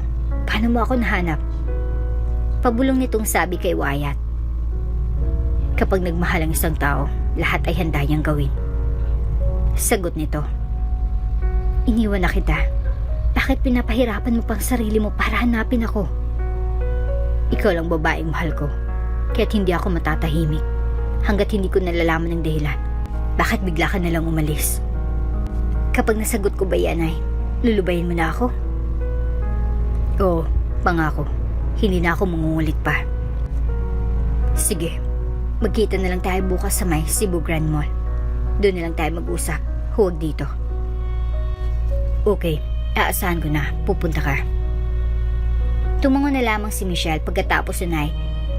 Paano mo ako nahanap? Pabulong nitong sabi kay Wyatt. Kapag nagmahal ang isang tao, lahat ay handa niyang gawin. Sagot nito. Iniwan na kita. Bakit pinapahirapan mo pang sarili mo para hanapin ako? Ikaw lang babaeng mahal ko. Kaya't hindi ako matatahimik hanggat hindi ko nalalaman ng dahilan. Bakit bigla ka nalang umalis? Kapag nasagot ko ba yan ay, lulubayin mo na ako? Oo, pangako. Hindi na ako mangungulit pa. Sige, magkita na lang tayo bukas sa may Cebu Grand Mall. Doon na lang tayo mag-usap. Huwag dito. Okay, aasahan ko na. Pupunta ka. Tumango na lamang si Michelle pagkatapos nun ay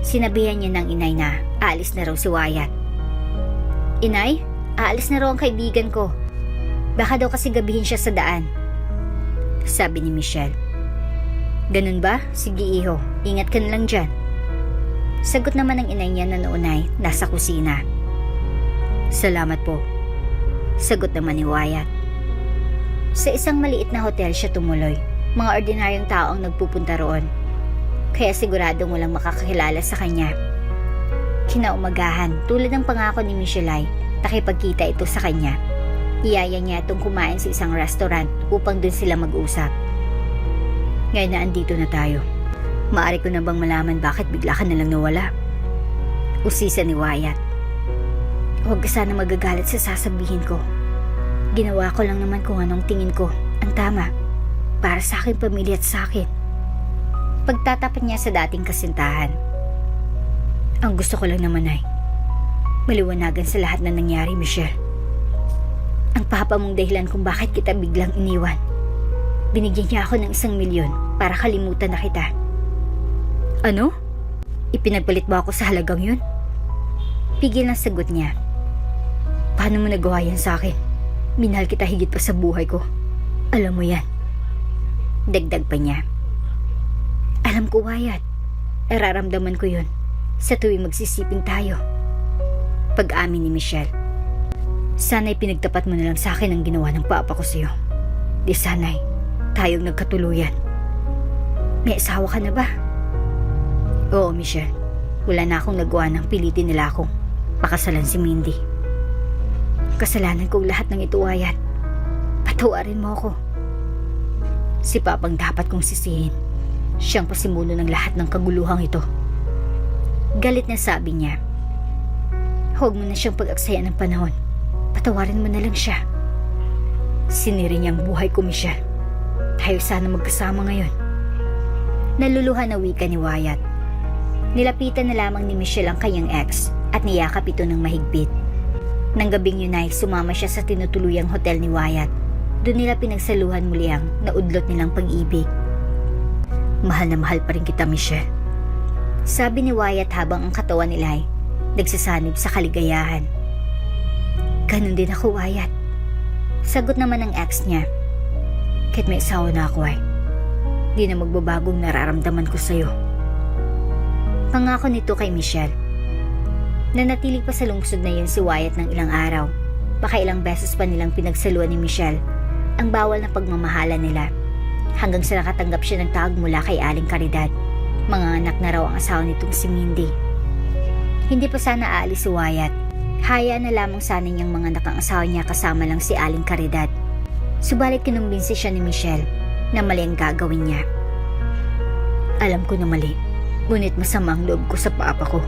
sinabihan niya ng inay na aalis na raw si Wyatt. Inay, aalis na raw ang kaibigan ko. Baka daw kasi gabihin siya sa daan. Sabi ni Michelle. Ganun ba? Sige iho, ingat ka na lang dyan. Sagot naman ng inay niya na noon ay nasa kusina. Salamat po. Sagot naman ni Wyatt. Sa isang maliit na hotel siya tumuloy. Mga ordinaryong tao ang nagpupunta roon. Kaya siguradong walang makakakilala sa kanya. Kinaumagahan, tulad ng pangako ni Michelle ay nakipagkita ito sa kanya. Iyaya niya itong kumain sa isang restaurant upang dun sila mag-usap. Ngayon na andito na tayo. Maaari ko na bang malaman bakit bigla ka nalang nawala? Usisa ni Wyatt. Huwag ka sana magagalit sa sasabihin ko. Ginawa ko lang naman kung anong tingin ko ang tama para sa aking pamilya at sa akin. Pagtatapat niya sa dating kasintahan. Ang gusto ko lang naman ay maliwanagan sa lahat na nangyari, Michelle. papa mong dahilan kung bakit kita biglang iniwan. Binigyan niya ako ng 1,000,000 para kalimutan na kita. Ano? Ipinagpalit ba ako sa halagang yun? Pigil ang sagot niya. Paano mo nagawa yan sa akin? Minahal kita higit pa sa buhay ko. Alam mo yan. Dagdag pa niya. Alam ko, Wyatt. Nararamdaman ko yun sa tuwing magsisiping tayo. Pag-amin ni Michelle. Sana'y pinagtapat mo na lang sa akin ang ginawa ng papa ko sa'yo. Di sana'y tayong nagkatuluyan. May asawa ka na ba? Oo, Michelle. Wala na akong nagawa ng pilitin nila akong pakasalan si Mindy. Kasalanan kong lahat ng ito, Wyatt. Patawarin mo ako. Si Papang dapat kong sisihin. Siyang pasimuno ng lahat ng kaguluhang ito. Galit na sabi niya. Huwag mo na siyang pag-aksaya ng panahon. Patawarin mo na lang siya. Siniri niya ang buhay ko, Michelle. Tayo sana magkasama ngayon. Naluluha na wika ni Wyatt. Nilapitan na lamang ni Michelle ang kanyang ex at niyakap ito ng mahigpit. Nang gabing yun ay sumama siya sa tinutuluyang hotel ni Wyatt. Doon nila pinagsaluhan muli ang naudlot nilang pag-ibig. Mahal na mahal pa rin kita, Michelle. Sabi ni Wyatt habang ang katawan nila ay nagsasanib sa kaligayahan. Ganun din ako, Wyatt. Sagot naman ng ex niya. Kahit may asawa na ako ay, di na magbabagong nararamdaman ko sa'yo. Pangako nito kay Michelle. Nanatili pa sa lungsod na yun si Wyatt ng ilang araw. Baka ilang beses pa nilang pinagsaluan ni Michelle ang bawal na pagmamahalan nila. Hanggang sa nakatanggap siya ng tawag mula kay Aling Caridad. Mga anak na raw ang asawa nitong si Mindy. Hindi pa sana aalis si Wyatt. Hayaan na lamang sana niyang mga anak ang asawa niya kasama lang si Aling Caridad. Subalit kinumbinsi siya ni Michelle na mali ang gagawin niya. Alam ko na mali. Ngunit masama ang loob ko sa papa ko.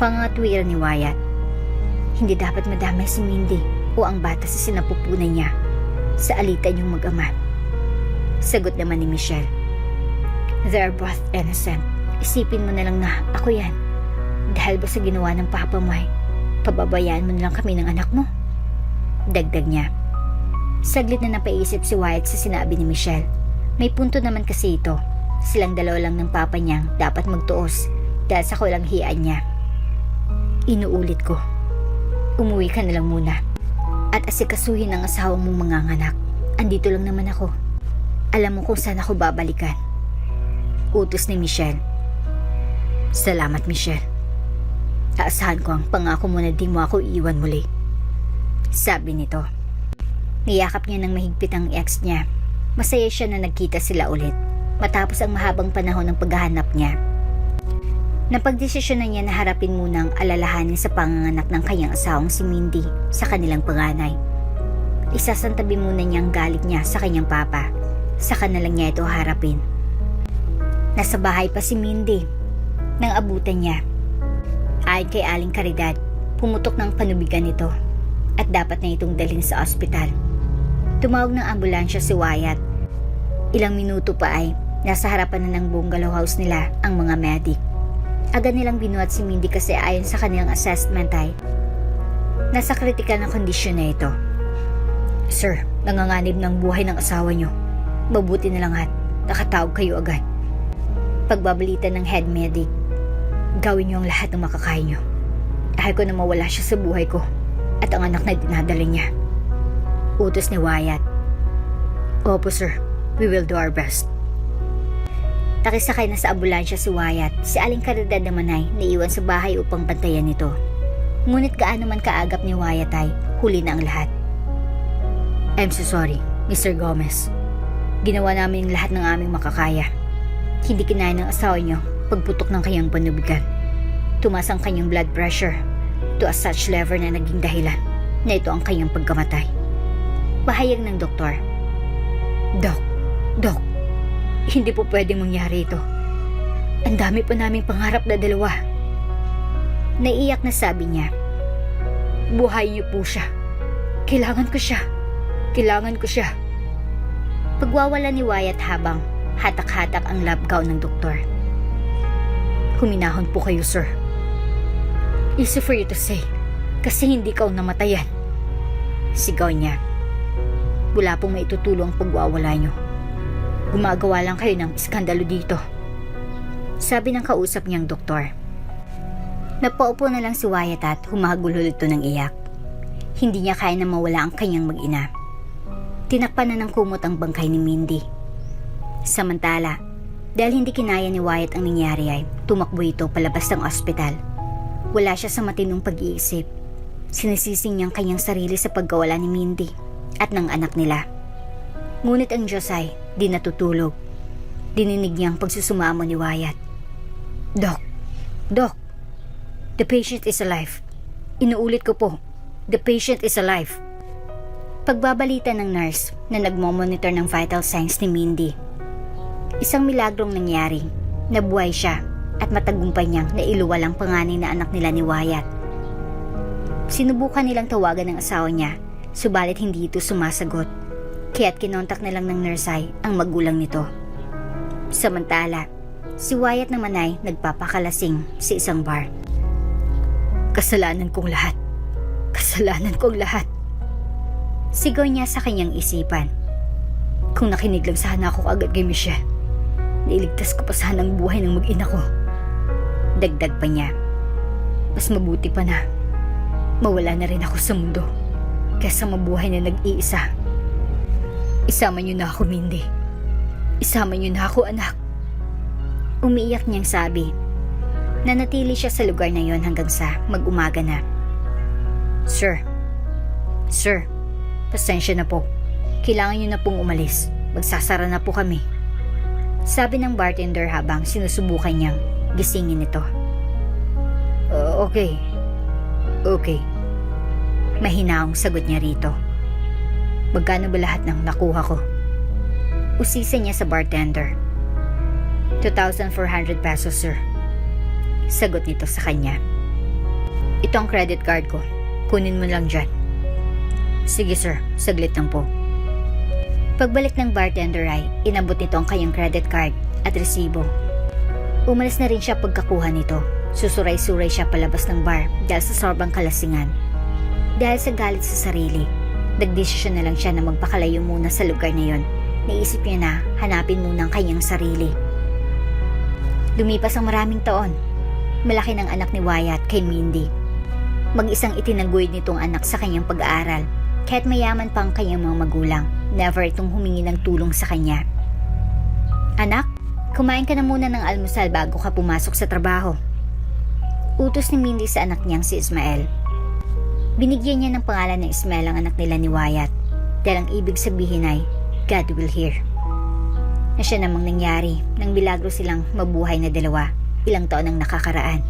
Pangatwiran ni Wyatt. Hindi dapat madamay si Mindy o ang bata sa sinapupunan niya sa alitan niyong mag-ama. Sagot naman ni Michelle. They are both innocent. Isipin mo na lang na ako yan. Dahil ba sa ginawa ng papa mo ay pababayaan mo na lang kami ng anak mo? Dagdag niya. Saglit na napaisip si Wyatt sa sinabi ni Michelle. May punto naman kasi ito. Silang dalawa lang ng papa niyang dapat magtuos dahil sa kulang hiyaan niya. Inuulit ko. Umuwi ka na lang muna at asikasuhin ang asawa mong manganganak. Andito lang naman ako. Alam mo kung saan ako babalikan. Utos ni Michelle. Salamat, Michelle. Aasahan ko ang pangako mo na di mo ako iiwan muli. Sabi nito. Niyakap niya ng mahigpit ang ex niya. Masaya siya na nagkita sila ulit matapos ang mahabang panahon ng paghahanap niya. Napagdesisyon na niya na harapin muna ang alalahanin sa panganganak ng kanyang asawang si Mindy sa kanilang panganay. Isasantabi muna niya ang galit niya sa kanyang papa. Saka na lang niya ito harapin. Nasa bahay pa si Mindy nang abutan niya. Ayon kay Aling Caridad, pumutok ng panubigan nito at dapat na itong dalhin sa ospital. Tumawag ng ambulansya si Wyatt. Ilang minuto pa ay nasa harapan na ng bungalow house nila ang mga medic. Agad nilang binuhat si Mindy kasi ayon sa kanilang assessment ay nasa critical na kondisyon na ito. Sir, nanganganib ng buhay ng asawa niyo. Mabuti na lang at nakatawag kayo agad. Pagbabalita ng head medic. Gawin niyo ang lahat ng makakaya niyo. Ayaw ko na mawala siya sa buhay ko at ang anak na dinadala niya. Utos ni Wyatt. Opo, sir. We will do our best. Nakisakay na sa ambulansya si Wyatt. Si Aling Caridad naman ay naiwan sa bahay upang bantayan nito. Ngunit gaano man kaagap ni Wyatt ay huli na ang lahat. I'm so sorry, Mr. Gomez. Ginawa namin ang lahat ng aming makakaya. Hindi kinaya ng asawa niyo pagputok ng kanyang panubigan. Tumaas ang kanyang blood pressure to a such level na naging dahilan na ito ang kanyang pagkamatay. Pahayag ng doktor. Dok, hindi po pwedeng mangyari ito. Ang dami pa naming pangarap na dalawa. Naiiyak na sabi niya. Buhay niyo po siya. Kailangan ko siya. Kailangan ko siya. Pagwawala ni Wyatt habang hatak-hatak ang lab gown ng doktor. Huminahon po kayo, sir. Easy for you to say. Kasi hindi ka namatayan. Sigaw niya. Wala pong maitutulong ang pagwawala niyo. Gumagawa lang kayo ng iskandalo dito. Sabi ng kausap niyang doktor. Napaupo na lang si Wyatt at humagulhol ito ng iyak. Hindi niya kaya na mawala ang kanyang mag-ina. Tinakpan na ng kumot ang bangkay ni Mindy. Samantala, dahil hindi kinaya ni Wyatt ang nangyari ay tumakbo ito palabas ng ospital. Wala siya sa matinong pag-iisip. Sinisising niyang kanyang sarili sa pagkawala ni Mindy at ng anak nila. Ngunit ang Diyos ay di natutulog. Dininig niya ang pagsusumamo ni Wyatt. Doc, the patient is alive. Inuulit ko po, the patient is alive. Pagbabalita ng nurse na nagmomonitor ng vital signs ni Mindy. Isang milagrong nangyari, nabuhay siya at matagumpay niyang nailuwalang panganay na anak nila ni Wyatt. Sinubukan nilang tawagan ng asawa niya, subalit hindi ito sumasagot. Kaya't kinontak na lang ng nurse ay ang magulang nito. Samantala, si Wyatt naman ay nagpapakalasing sa isang bar. Kasalanan kong lahat. Kasalanan kong lahat. Sigaw niya sa kanyang isipan. Kung nakinig lang sana ako agad kay Michelle, nailigtas ko pa sana ang buhay ng mag-ina ko. Dagdag pa niya. Mas mabuti pa na mawala na rin ako sa mundo kaysa mabuhay na nag-iisa. Isama niyo na ako, Mindy. Isama niyo na ako, anak. Umiiyak niyang sabi. Nanatili siya sa lugar na yon hanggang sa mag-umaga na. Sir, pasensya na po. Kailangan niyo na pong umalis. Magsasara na po kami. Sabi ng bartender habang sinusubukan niyang gisingin ito. Okay. Mahinaong sagot niya rito. Magkano ba lahat ng nakuha ko? Usisa niya sa bartender. 2,400 pesos, sir. Sagot nito sa kanya. Ito ang credit card ko. Kunin mo lang dyan. Sige, sir. Saglit lang po. Pagbalik ng bartender ay inabot nito ang kanyang credit card at resibo. Umalis na rin siya pagkakuha nito. Susuray-suray siya palabas ng bar dahil sa sobrang kalasingan. Dahil sa galit sa sarili, nagdesisyon na lang siya na magpakalayo muna sa lugar na yon. Naisip niya na hanapin muna ang kanyang sarili. Lumipas ang maraming taon. Malaki ng anak ni Wyatt kay Mindy. Mag-isang itinaguyod nitong anak sa kanyang pag-aaral. Kahit mayaman pa ang kanyang mga magulang, never itong humingi ng tulong sa kanya. Anak, kumain ka na muna ng almusal bago ka pumasok sa trabaho. Utos ni Mindy sa anak niyang si Ismael. Binigyan niya ng pangalan ng Ismael ang anak nila ni Wyatt dahil ang ibig sabihin ay God will hear. Na siya namang nangyari nang milagro silang mabuhay na dalawa ilang taon ang nakakaraan.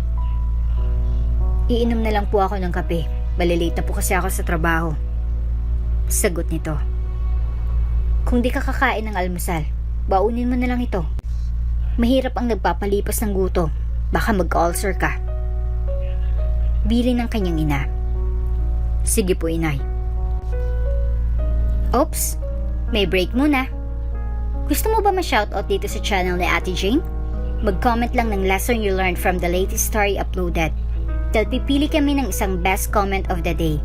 Iinom na lang po ako ng kape. Malilate na po kasi ako sa trabaho. Sagot nito. Kung di ka kakain ng almusal, baunin mo na lang ito. Mahirap ang nagpapalipas ng gutom. Baka mag-ulcer ka. Bili ng kanyang ina. Sige po, inay. Oops, may break muna. Gusto mo ba ma-shoutout dito sa channel ni Ate Jane? Mag-comment lang ng lesson you learned from the latest story uploaded. Dahil pipili kami ng isang best comment of the day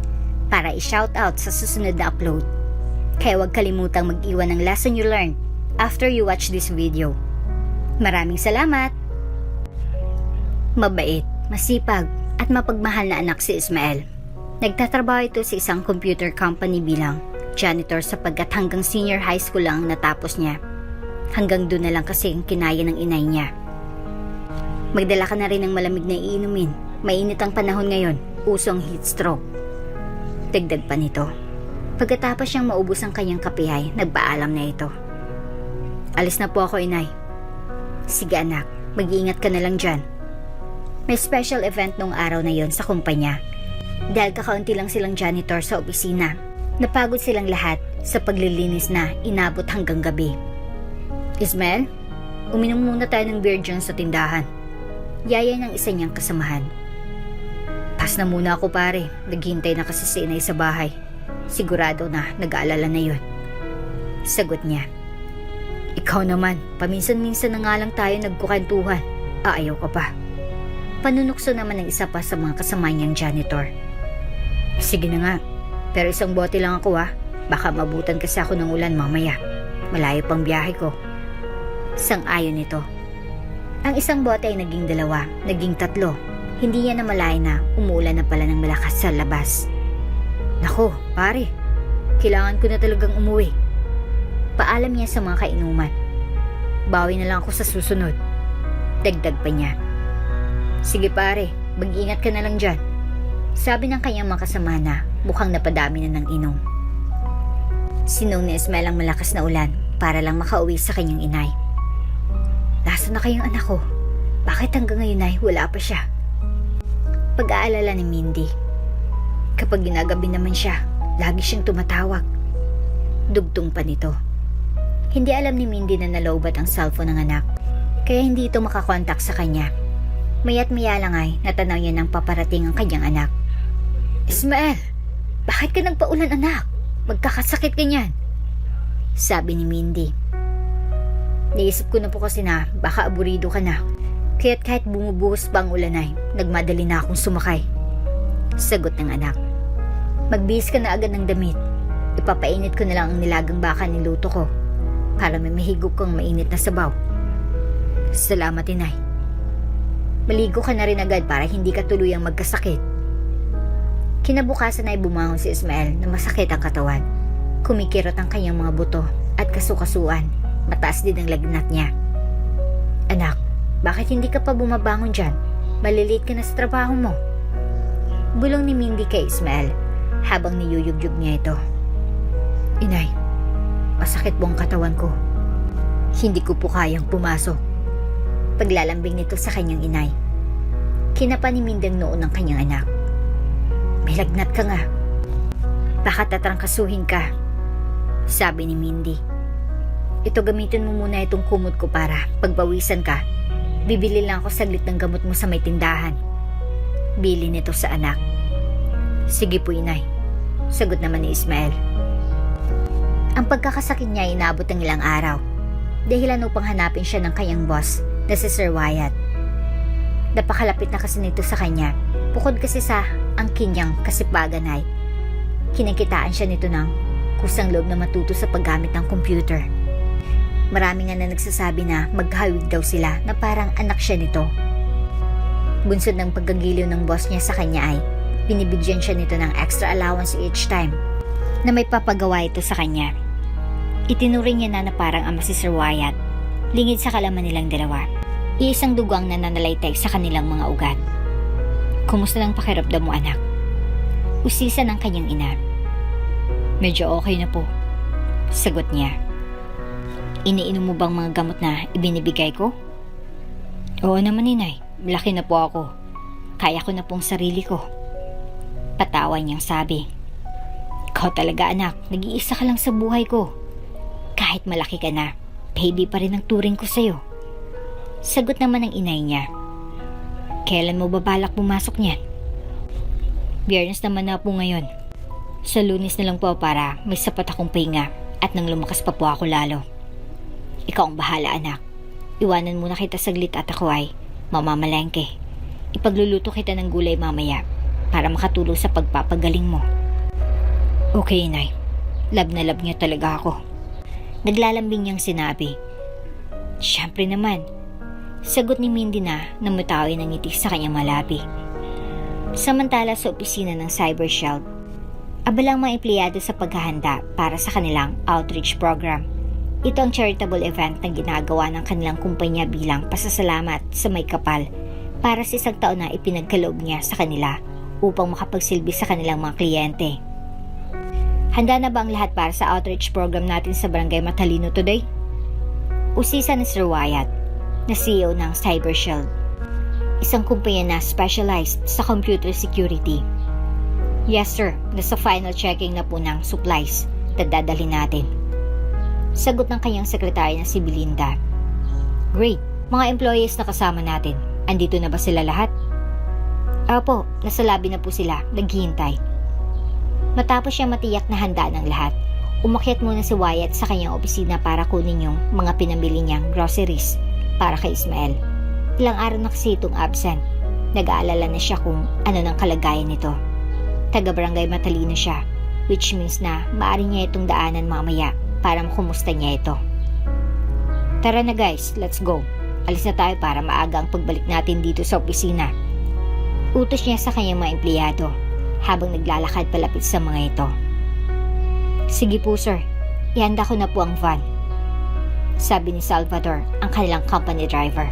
para i-shoutout sa susunod na upload. Kaya huwag kalimutang mag-iwan ng lesson you learned after you watch this video. Maraming salamat! Mabait, masipag, at mapagmahal na anak si Ismael. Nagtatrabaho ito sa isang computer company bilang janitor sapagkat hanggang senior high school lang ang natapos niya. Hanggang doon na lang kasi ang kinaya ng inay niya. Magdala ka na rin ng malamig na iinumin. Mainit ang panahon ngayon, uso ang heat stroke. Dagdag pa nito. Pagkatapos siyang maubos ang kanyang kape ay nagpaalam na ito. Alis na po ako, inay. Sige anak, mag-iingat ka na lang dyan. May special event nung araw na yon sa kumpanya. Dahil kakaunti lang silang janitor sa opisina, napagod silang lahat sa paglilinis na inabot hanggang gabi. Ismael, uminom muna tayo ng beer dyan sa tindahan. Yaya ng isa niyang kasamahan. Pas na muna ako pare, naghintay na kasi si inay sa bahay. Sigurado na nag-aalala na yun. Sagot niya. Ikaw naman, paminsan-minsan na nga lang tayo nagkukantuhan. Ayaw ka pa. Panunukso naman ng isa pa sa mga kasama niyang janitor. Sige na nga, Pero isang bote lang ako Baka mabutan kasi ako ng ulan mamaya. Malayo pang biyahe ko. Sang-ayon nito. Ang isang bote ay naging 2, naging 3. Hindi niya namalayan na umuulan na pala ng malakas sa labas. Nako, pare. Kailangan ko na talagang umuwi. Paalam niya sa mga kainuman. Bawi na lang ako sa susunod. Dagdag pa niya. Sige pare, mag-ingat ka na lang dyan. Sabi ng kanyang mga kasama na mukhang napadami na ng inom. Sinong ni Ismael ang malakas na ulan para lang makauwi sa kanyang inay. Nasaan na kayong anak ko? Bakit hanggang ngayon ay wala pa siya? Pag-aalala ni Mindy. Kapag ginagabi naman siya, lagi siyang tumatawag. Dugtong pa nito. Hindi alam ni Mindy na nalowbat ang cellphone ng anak, kaya hindi ito makakontak sa kanya. Maya't maya lang ay natanaw niya ng paparating ang kanyang anak. Ismael, bakit ka nagpaulan anak? Magkakasakit ka niyan, sabi ni Mindy. Naisip ko na po kasi na baka aburido ka na. Kaya't kahit bumubuhos pa ang ulan ay nagmadali na akong sumakay. Sagot ng anak. Magbihis ka na agad ng damit. Ipapainit ko na lang ang nilagang baka niluto ko para may mahigop kang mainit na sabaw. Salamat inay. Maligo ka na rin agad para hindi ka tuluyang magkasakit. Kinabukasan ay bumangon si Ismael na masakit ang katawan. Kumikirot ang kanyang mga buto at kasukasuan. Mataas din ang lagnat niya. Anak, bakit hindi ka pa bumabangon dyan? Malilate ka na sa trabaho mo. Bulong ni Mindy kay Ismael habang niyuyugyug niya ito. Inay, masakit po ang katawan ko. Hindi ko po kayang pumasok. Paglalambing nito sa kanyang inay. Kinapa ni Mindy ang noo ng kanyang anak. May lagnat ka nga. Baka tatrangkasuhin ka, sabi ni Mindy. Ito, gamitin mo muna itong kumot ko para pagbawisan ka. Bibili lang ako saglit ng gamot mo sa may tindahan. Bili nito sa anak. Sige po inay, sagot naman ni Ismael. Ang pagkakasakit niya ay inabot ng ilang araw. Dahilan upang hanapin siya ng kanyang boss na si Sir Wyatt. Napakalapit na kasi nito sa kanya. Bukod kasi sa angkin niyang kasipagan ay kinakitaan siya nito ng kusang loob na matuto sa paggamit ng computer. Marami nga na nagsasabi na maghawig daw sila na parang anak siya nito. Bunsod ng paggagiliw ng boss niya sa kanya ay binibigyan siya nito ng extra allowance each time na may papagawa ito sa kanya. Itinuring niya na parang ama si Sir Wyatt, lingid sa kalaman nilang dalawa. Iisang dugo ang nananalaytay sa kanilang mga ugat. Kumusta lang pakiramdam mo anak? Usisa ng kanyang ina. Medyo okay na po, sagot niya. Iniinom mo bang mga gamot na ibinibigay ko? Oo naman inay, malaki na po ako. Kaya ko na pong sarili ko. Patawa niyang sabi. Ikaw talaga anak, nag-iisa ka lang sa buhay ko. Kahit malaki ka na, baby pa rin ang turing ko sa'yo. Sagot naman ng inay niya. Kailan mo babalak pumasok niyan? Biyernes naman na po ngayon. Sa Lunes na lang po para may sapat akong pahinga at nang lumakas pa po ako lalo. Ikaw ang bahala anak. Iwanan muna kita saglit at ako ay mamamalengke. Ipagluluto kita ng gulay mamaya para makatulong sa pagpapagaling mo. Okay inay. Love na love niya talaga ako. Naglalambing niyang sinabi. Siyempre naman. Sagot ni Mindy na namutawi ng ngiti sa kanyang malabi. Samantala sa opisina ng Cyber Shield, abalang mga empleyado sa paghahanda para sa kanilang outreach program. Ito ang charitable event na ginagawa ng kanilang kumpanya bilang pasasalamat sa may kapal para sa isang taon na ipinagkaloob niya sa kanila upang makapagsilbi sa kanilang mga kliyente. Handa na ba ang lahat para sa outreach program natin sa Barangay Matalino today? Usisa ni Sir Wyatt, na CEO ng Cyber Shield, isang kumpanya na specialized sa computer security. Yes sir, nasa final checking na po ng supplies na dadalhin natin. Sagot ng kanyang sekretary na si Belinda. Great, mga employees na kasama natin, andito na ba sila lahat? Opo, nasa lobby na po sila, naghihintay. Matapos siya matiyak na handa ng lahat, umakyat muna si Wyatt sa kanyang opisina para kunin yung mga pinamili niyang groceries para kay Ismael. Ilang araw na kasi itong absent. Nag-aalala na siya kung ano ng kalagayan nito. Taga Barangay Matalino siya. which means na maaari niya itong daanan mamaya para makumusta niya ito. Tara na guys, let's go. Alis na tayo para maaga ang pagbalik natin dito sa opisina. Utos niya sa kanyang mga empleyado habang naglalakad palapit sa mga ito. Sige po sir, ihanda ko na po ang van, sabi ni Salvador, ang kanilang company driver.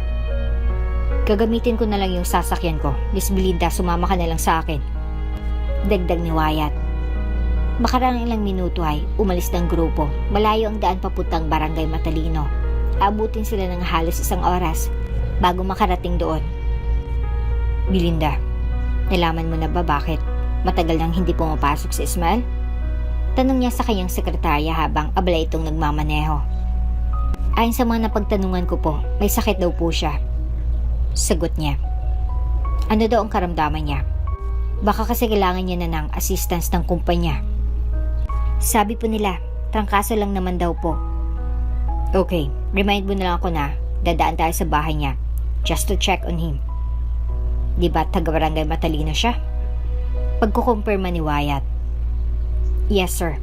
Gagamitin ko na lang yung sasakyan ko. Miss Belinda, sumama ka na lang sa akin, dagdag ni Wyatt. Makarang ilang minuto ay umalis ng grupo. Malayo ang daan papuntang Barangay Matalino. Abutin sila ng halos 1 oras bago makarating doon. Belinda, nalaman mo na ba bakit matagal nang hindi pumapasok si Ismael? Tanong niya sa kanyang sekretarya habang abala itong nagmamaneho. Ayon sa mga napagtanungan ko po, may sakit daw po siya, sagot niya. Ano daw ang karamdaman niya? Baka kasi kailangan niya na ng assistance ng kumpanya. Sabi po nila, trangkaso lang naman daw po. Okay, remind mo na lang ako na dadaan tayo sa bahay niya just to check on him. Di ba taga-barangay Matalino siya? Pagkukumpirma ni Wyatt. Yes sir.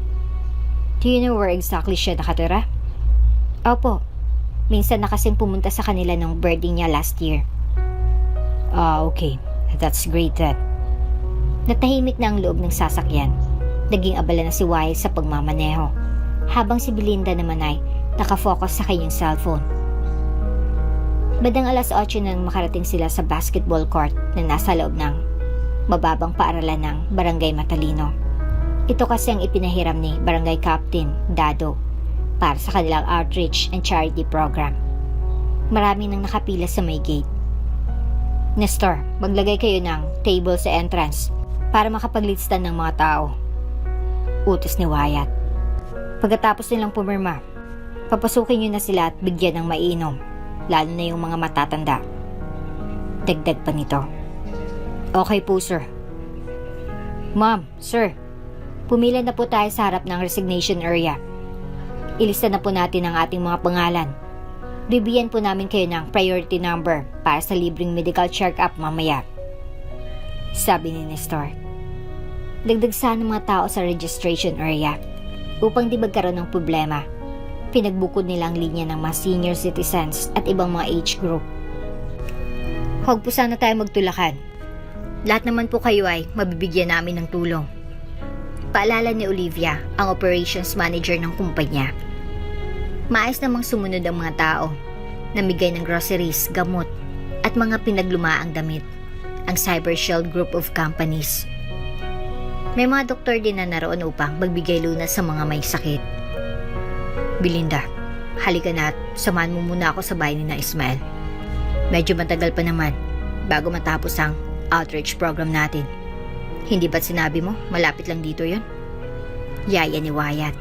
Do you know where exactly siya nakatira? Opo, minsan na kasing pumunta sa kanila nung birthday niya last year. Okay, that's great then. Natahimik na ang loob ng sasakyan. Naging abala na si Wyatt sa pagmamaneho, habang si Belinda naman ay nakafocus sa kanyang cellphone. Bandang 8:00 nang makarating sila sa basketball court na nasa loob ng mababang paaralan ng Barangay Matalino. Ito kasi ang ipinahiram ni Barangay Captain Dado para sa kanilang outreach and charity program. Marami nang nakapila sa may gate. Nestor, maglagay kayo ng table sa entrance para makapaglista ng mga tao, utos ni Wyatt. Pagkatapos nilang pumirma, papasukin niyo na sila at bigyan ng mainom, lalo na yung mga matatanda, dagdag pa nito. Okay po sir. Ma'am, sir, pumila na po tayo sa harap ng resignation area. Ilista na po natin ang ating mga pangalan. Bibigyan po namin kayo ng priority number para sa libreng medical check-up mamaya, sabi ni Nestor. Dagdag sana ng mga tao sa registration area upang di magkaroon ng problema. Pinagbukod nilang linya ng mga senior citizens at ibang mga age group. Huwag po sana tayo magtulakan. Lahat naman po kayo ay mabibigyan namin ng tulong, paalala ni Olivia, ang operations manager ng kumpanya. Maayos namang sumunod ang mga tao, namigay ng groceries, gamot, at mga pinaglumaang damit, ang Cyber Shield Group of Companies. May mga doktor din na naroon upang magbigay lunas sa mga may sakit. Belinda, halika na at samahan mo muna ako sa bahay ni na Ismael. Medyo matagal pa naman bago matapos ang outreach program natin. Hindi ba't sinabi mo malapit lang dito yon? Yaya ni Wyatt.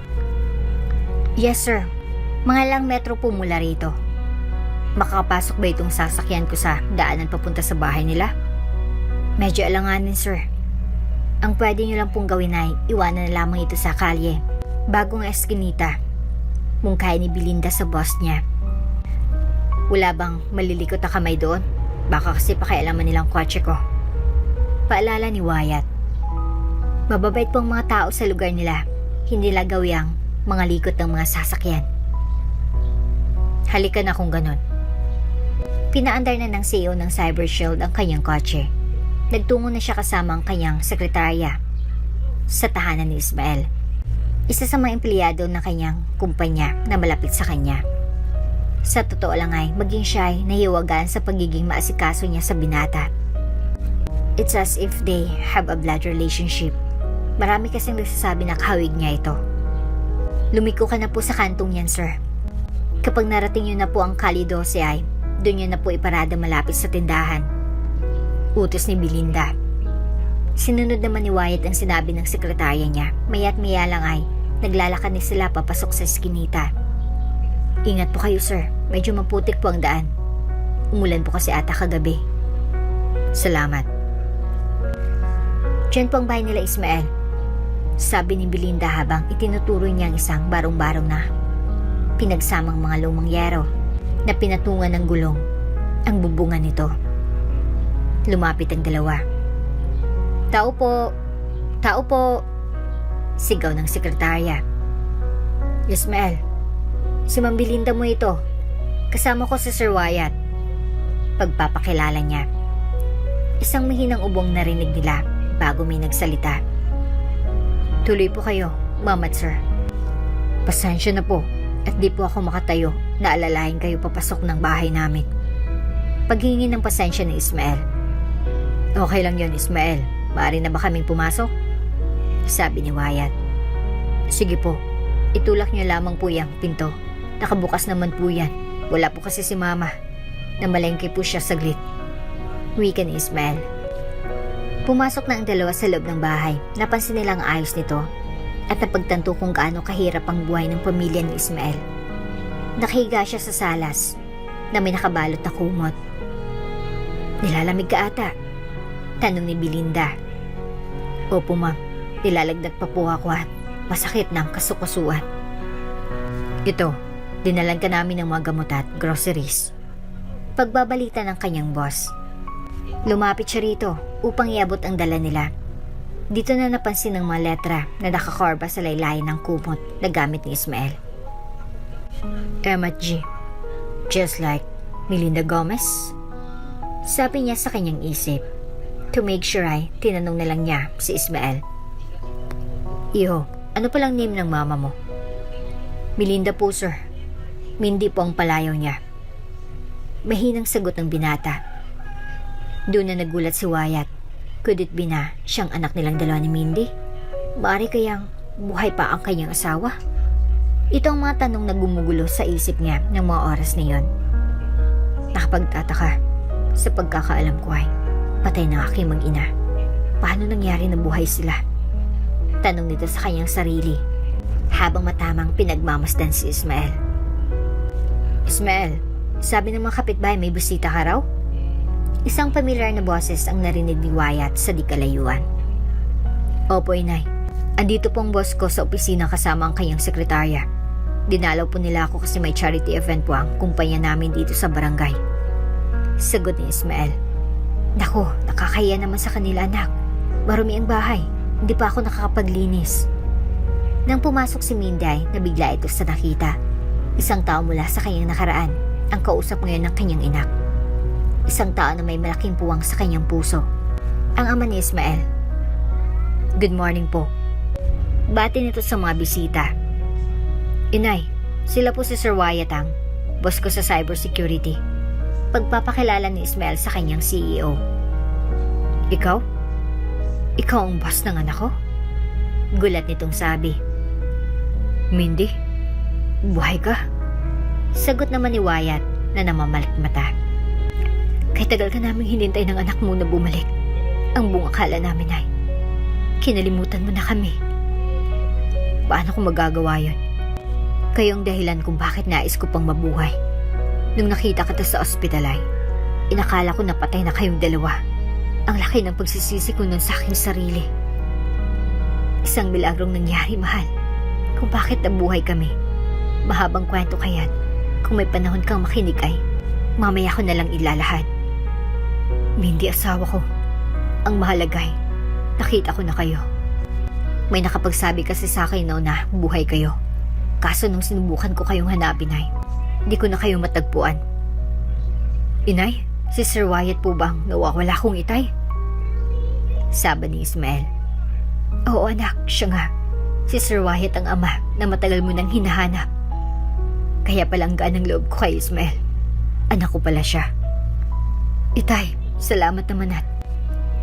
Yes sir, mga ilang metro po mula rito. Makakapasok ba itong sasakyan ko sa daanan papunta sa bahay nila? Medyo alanganin sir. Ang pwede nyo lang pong gawin ay iwanan na lamang ito sa kalye, bagong eskinita, mungkahi ni Belinda sa boss niya. Wala bang malilikot na kamay doon? Baka kasi pakialaman nilang kotse ko, paalala ni Wyatt. Mababait pong mga tao sa lugar nila, hindi lagawi ang mga likot ng mga sasakyan. Halika na kung ganon. Pinaandar na ng CEO ng Cyber Shield ang kanyang kotse. Nagtungo na siya kasama ang kanyang sekretarya sa tahanan ni Ismael, isa sa mga empleyado ng kanyang kumpanya na malapit sa kanya. Sa totoo lang ay maging siya ay nahiwagaan sa pagiging maasikaso niya sa binata. It's as if they have a blood relationship. Marami kasing nagsasabi na kahawig niya ito. Lumiko ka na po sa kantong yan, sir. Kapag narating niyo na po ang Kali 12 ay doon niyo na po iparada malapit sa tindahan, utos ni Belinda. Sinunod naman ni Wyatt ang sinabi ng sekretarya niya. Maya't maya lang ay naglalakad ni sila papasok sa eskinita. Ingat po kayo sir, medyo maputik po ang daan. Umulan po kasi ata kagabi. Salamat. Diyan po ang bahay nila Ismael, sabi ni Belinda habang itinuturo niya ang isang barong-barong na pinagsamang mga lumang yero na pinatungan ng gulong ang bubungan nito. Lumapit ang dalawa. Tao po, Sigaw ng sekretarya. Ismael, si Ma'am Belinda mo ito. Kasama ko si Sir Wyatt. Pagpapakilala niya. Isang mahinang ubong narinig nila bago may nagsalita. Tuloy po kayo, Ma'am at Sir. Pasensya na po at di po ako makatayo na alalahin kayo papasok ng bahay namin. Paghingi ng pasensya ni Ismael. Okay lang yon, Ismael. Maaari na ba kaming pumasok? Sabi ni Wyatt. Sige po. Itulak niyo lamang po yung pinto. Nakabukas naman po yan. Wala po kasi si Mama. Namalengke po siya saglit. Wika ni Ismael. Pumasok na ang dalawa sa loob ng bahay. Napansin nilang ayos nito at napagtanto kung gaano kahirap ang buhay ng pamilya ni Ismael. Nakahiga siya sa salas na may nakabalot na kumot. Nilalamig ka ata? Tanong ni Belinda. Opo ma'am, nilalagnat pa po ako at masakit ng kasukasuan. Ito, dinalan ka namin ng mga gamot at groceries. Pagbabalita ng kanyang boss. Lumapit siya rito upang iabot ang dala nila. Dito na napansin ng mga letra na nakakarba sa laylayan ng kumot na gamit ni Ismael. Emma G. Just like Melinda Gomez? Sabi niya sa kanyang isip. To make sure ay tinanong na lang niya si Ismael. Iho, ano palang name ng mama mo? Melinda po, sir. Mindy po ang palayaw niya. Mahinang sagot ng binata. Doon na nagulat si Wyatt. Could it be na siyang anak nilang dalawa ni Mindy? Maaari kayang buhay pa ang kanyang asawa? Ito ang mga tanong na gumugulo sa isip niya ng mga oras na yon. Nakapagtataka. Sa pagkakaalam ko ay patay na aking mag-ina. Paano nangyari na buhay sila? Tanong nito sa kanyang sarili habang matamang pinagmamasdan si Ismael. Ismael, sabi ng mga kapitbahay may bisita ka raw? Isang pamilyar na boses ang narinig ni Wyatt sa di kalayuan. Opo, inay. Andito po ang boss ko sa opisina kasama ang kanyang sekretarya. Dinalaw po nila ako kasi may charity event po ang kumpanya namin dito sa barangay. Sagot ni Ismael. Naku, nakakahiya naman sa kanila anak. Marumi ang bahay. Hindi pa ako nakakapaglinis. Nang pumasok si Minday, nabigla ito sa nakita. Isang tao mula sa kanyang nakaraan ang kausap ngayon ng kanyang inak. Isang tao na may malaking puwang sa kanyang puso. Ang ama ni Ismael. Good morning po. Bati nito sa mga bisita. Inay, sila po si Sir Wyatt ang boss ko sa cybersecurity. Pagpapakilala ni Ismael sa kanyang CEO. Ikaw? Ikaw ang boss ng anak ko? Gulat nitong sabi. Mindy, buhay ka? Sagot naman ni Wyatt na namamalik mata. Kay tagal ka naming hinintay ng anak mo na bumalik. Ang buong akala namin ay kinalimutan mo na kami. Paano ko magagawa yun? Kayo ang dahilan kung bakit nais ko pang mabuhay. Nung nakita kita sa ospital ay inakala ko napatay na kayong dalawa. Ang laki ng pagsisisi ko nun sa aking sarili. Isang milagrong nangyari, mahal. Kung bakit nabuhay kami. Mahabang kwento kayan. Kung may panahon kang makinig ay mamaya ko na lang ilalahad. Mindy, asawa ko. Ang mahalagay, nakita ko na kayo. May nakapagsabi kasi sa akin na buhay kayo. Kaso nung sinubukan ko kayong hanapin ay di ko na kayo matagpuan. Inay, si Sir Wyatt po bang nawawala kong itay? Sabi ni Ismael. Oo anak, siya nga. Si Sir Wyatt ang ama na matagal mo nang hinahanap. Kaya palang gaan ang loob ko kay Ismael. Anak ko pala siya. Itay, salamat naman at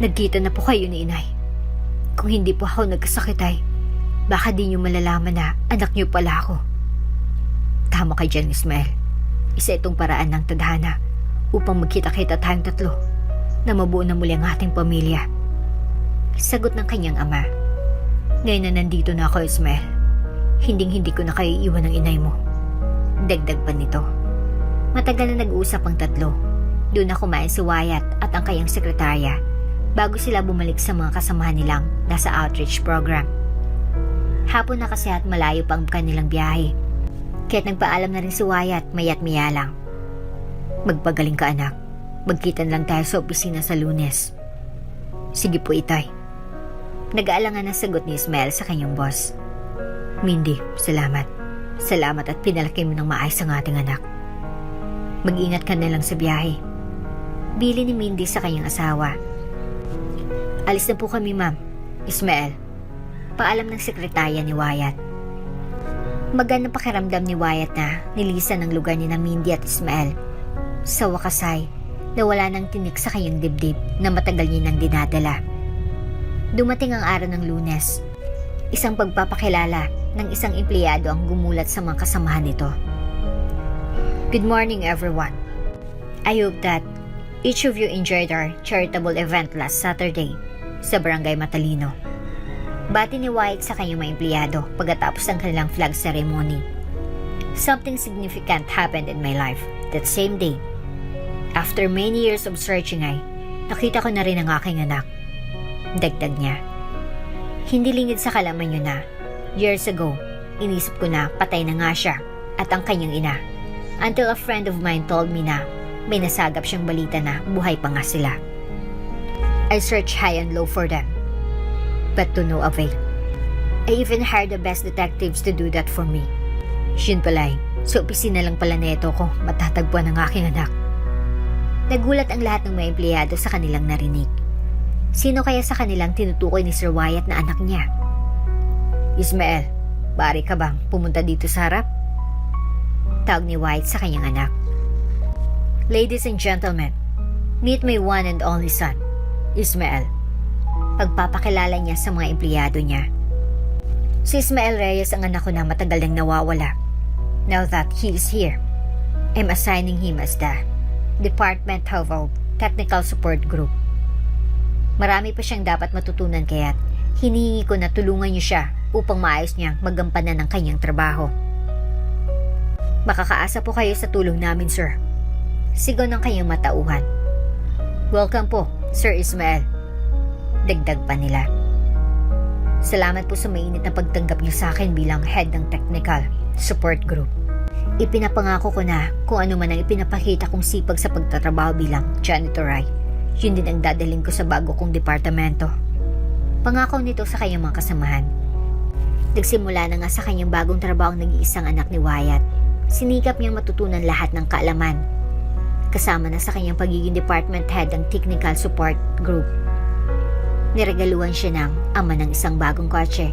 nagkita na po kayo ni inay. Kung hindi po ako nagkasakit ay baka di niyo malalaman na anak niyo pala ako. Tama ka dyan, Ismael. Isa itong paraan ng tadhana upang magkita-kita tayong tatlo na mabuo na muli ang ating pamilya. Sagot ng kanyang ama. Ngayon na nandito na ako, Ismael. Hinding-hindi ko na kayo iwan ng inay mo. Dagdag pa nito. Matagal na nag-uusap ang tatlo. Doon na kumain si Wyatt at ang kanyang sekretarya bago sila bumalik sa mga kasamahan nilang nasa outreach program. Hapon na kasi at malayo pa ang kanilang biyahe. Kaya't nagpaalam na rin si Wyatt maya't maya lang. Magpagaling ka anak. Magkita lang tayo sa opisina sa Lunes. Sige po itay. Nag-aalangan ang sagot ni Ismael sa kanyang boss. Mindy, salamat. Salamat at pinalaki mo ng maayos ang ating anak. Mag-ingat ka na lang sa biyahe. Bili ni Mindy sa kanyang asawa. Alis na po kami, ma'am. Ismael, paalam ng sekretarya ni Wyatt. Magandang pakiramdam ni Wyatt na nilisan ng lugar ni na Mindy at Ismael. Sa wakas ay nawala ng tinik sa kanyang dibdib na matagal niya nang dinadala. Dumating ang araw ng Lunes. Isang pagpapakilala ng isang empleyado ang gumulat sa mga kasamahan nito. Good morning, everyone. I hope that each of you enjoyed our charitable event last Saturday sa Barangay Matalino. Bati ni Wyatt sa kanyang mga empleyado pagkatapos ng kanilang flag ceremony. Something significant happened in my life that same day. After many years of searching ay nakita ko na rin ang aking anak. Dagdag niya. Hindi lingid sa kalaman niyo na years ago, inisip ko na patay na nga siya at ang kanyang ina. Until a friend of mine told me na may nasagap siyang balita na buhay pa nga sila. I searched high and low for them, but to no avail. I even hired the best detectives to do that for me. Yun pala sa opisina lang pala neto ko matatagpuan ang aking anak. Nagulat ang lahat ng mga empleyado sa kanilang narinig. Sino kaya sa kanilang tinutukoy ni Sir Wyatt na anak niya? Ismael, bari ka bang pumunta dito sa harap? Tawag ni Wyatt sa kanyang anak. Ladies and gentlemen, meet my one and only son, Ismael. Pagpapakilala niya sa mga empleyado niya. Si Ismael Reyes ang anak ko na matagal nang nawawala. Now that he is here, I'm assigning him as the Department of Technical Support Group. Marami pa siyang dapat matutunan kaya't hinihingi ko na tulungan niyo siya upang maayos niyang magampanan ang kanyang trabaho. Makakaasa po kayo sa tulong namin, sir. Sigaw ng kanyang matauhan. Welcome po, Sir Ismael. Dagdag pa nila. Salamat po sa mainit na pagtanggap niyo sa akin bilang head ng Technical Support Group. Ipinapangako ko na kung ano man ang ipinapakita kong sipag sa pagtatrabaho bilang janitor ay yun din ang dadaling ko sa bago kong departamento. Pangako nito sa kanyang mga kasamahan. Nagsimula na nga sa kanyang bagong trabaho ang nag-iisang anak ni Wyatt. Sinikap niyang matutunan lahat ng kaalaman. Kasama na sa kanyang pagiging department head ng Technical Support Group. Niregaluhan siya ng ama ng isang bagong kotse.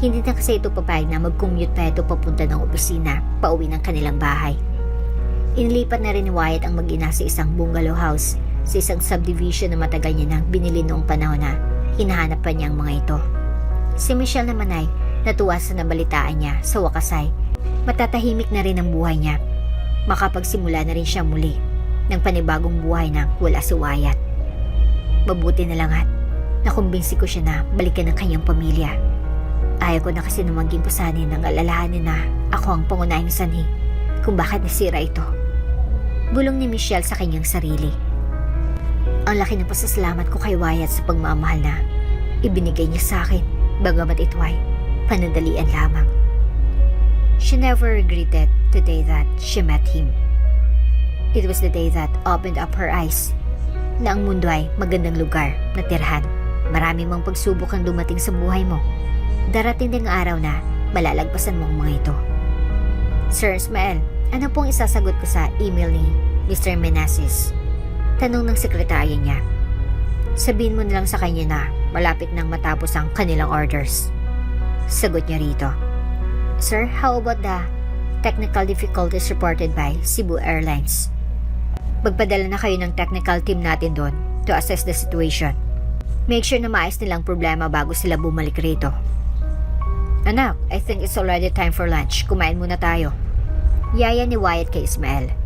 Hindi na kasi ito papayag na mag-commute pa ito papunta ng opisina, pauwi ng kanilang bahay. Inilipat na rin ni Wyatt ang mag-ina sa isang bungalow house sa isang subdivision na matagal niya nang binili noong panahon na hinahanap pa niya ang mga ito. Si Michelle naman ay natuwa sa nabalitaan niya sa wakas ay matatahimik na rin ang buhay niya. Makapagsimula na rin siya muli ng panibagong buhay nang wala si Wyatt. Mabuti na lang at nakumbinsi ko siya na balikan ang kanyang pamilya. Ayaw ko na kasi na maging pasanin ng alalahanin na ako ang pangunahing sanhi kung bakit nasira ito. Bulong ni Michelle sa kanyang sarili. Ang laki ng pasasalamat ko kay Wyatt sa pagmamahal na ibinigay niya sa akin, bagamat ito ay panandalian lamang. She never regretted the day that she met him. It was the day that opened up her eyes na ang mundo ay magandang lugar na tirhan. Marami mang pagsubok ang dumating sa buhay mo. Darating din ang araw na malalagpasan mo ang mga ito. Sir Ismael, ano pong isasagot ko sa email ni Mr. Meneses? Tanong ng sekretarya niya. Sabihin mo na lang sa kanya na malapit nang matapos ang kanilang orders. Sagot niya rito. Sir, how about the technical difficulties reported by Cebu Airlines? Magpadala na kayo ng technical team natin doon to assess the situation. Make sure na maayos nilang problema bago sila bumalik rito. Anak, I think it's already time for lunch. Kumain muna tayo. Yaya ni Wyatt kay Ismael.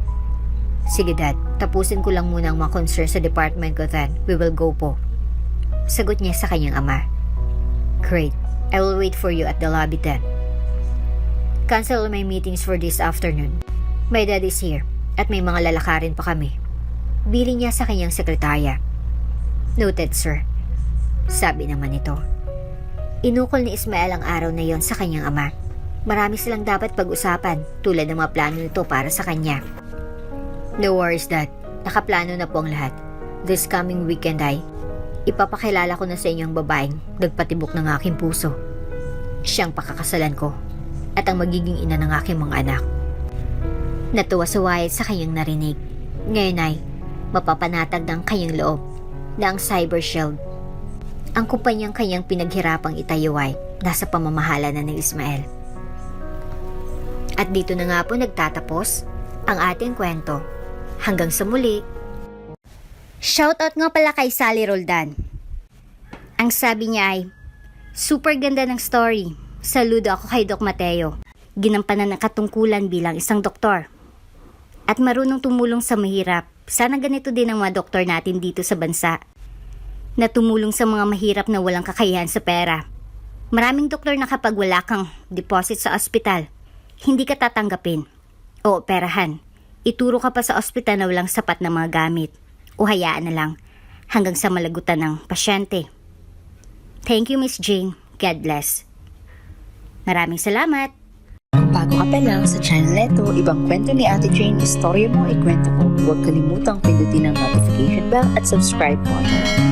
Sige dad, tapusin ko lang muna ang mga concern sa department ko then we will go po. Sagot niya sa kanyang ama. Great, I will wait for you at the lobby then. Cancel all my meetings for this afternoon. My dad is here at may mga lalakarin pa kami. Bili niya sa kanyang sekretarya. Noted sir. Sabi naman ito. Inukol ni Ismael ang araw na yon sa kanyang ama. Marami silang dapat pag-usapan tulad ng mga plano nito para sa kanya. No worries dad, nakaplano na po ang lahat. This coming weekend ay Ipapakilala ko na sa inyo ang babaeng nagpatibok ng aking puso. Siyang pakakasalan ko at ang magiging ina ng aking mga anak. Natuwa sa Wyatt sa kanyang narinig. Ngayon ay mapapanatag ng kanyang loob na ang Cyber Shield, ang kumpanyang kanyang pinaghirapang itayo ay nasa pamamahala na ni Ismael. At dito na nga po nagtatapos ang ating kwento. Hanggang sa muli. Shoutout nga pala kay Sally Roldan. Ang sabi niya ay, super ganda ng story. Saludo ako kay Doc Mateo. Ginampanan ng katungkulan bilang isang doktor. At marunong tumulong sa mahirap. Sana ganito din ang mga doktor natin dito sa bansa. Na tumulong sa mga mahirap na walang kakayahan sa pera. Maraming doktor na kapag wala kang deposit sa ospital, hindi ka tatanggapin o operahan. Ituro ka pa sa ospital na walang sapat na mga gamit o hayaan na lang hanggang sa malagutan ng pasyente. Thank you, Miss Jane. God bless. Maraming salamat. Kung bago ka pa lang sa channel neto, ibang kwento ni Ate Jane, istorya mo, ikwento ko. Huwag kalimutang pindutin ang notification bell at subscribe button.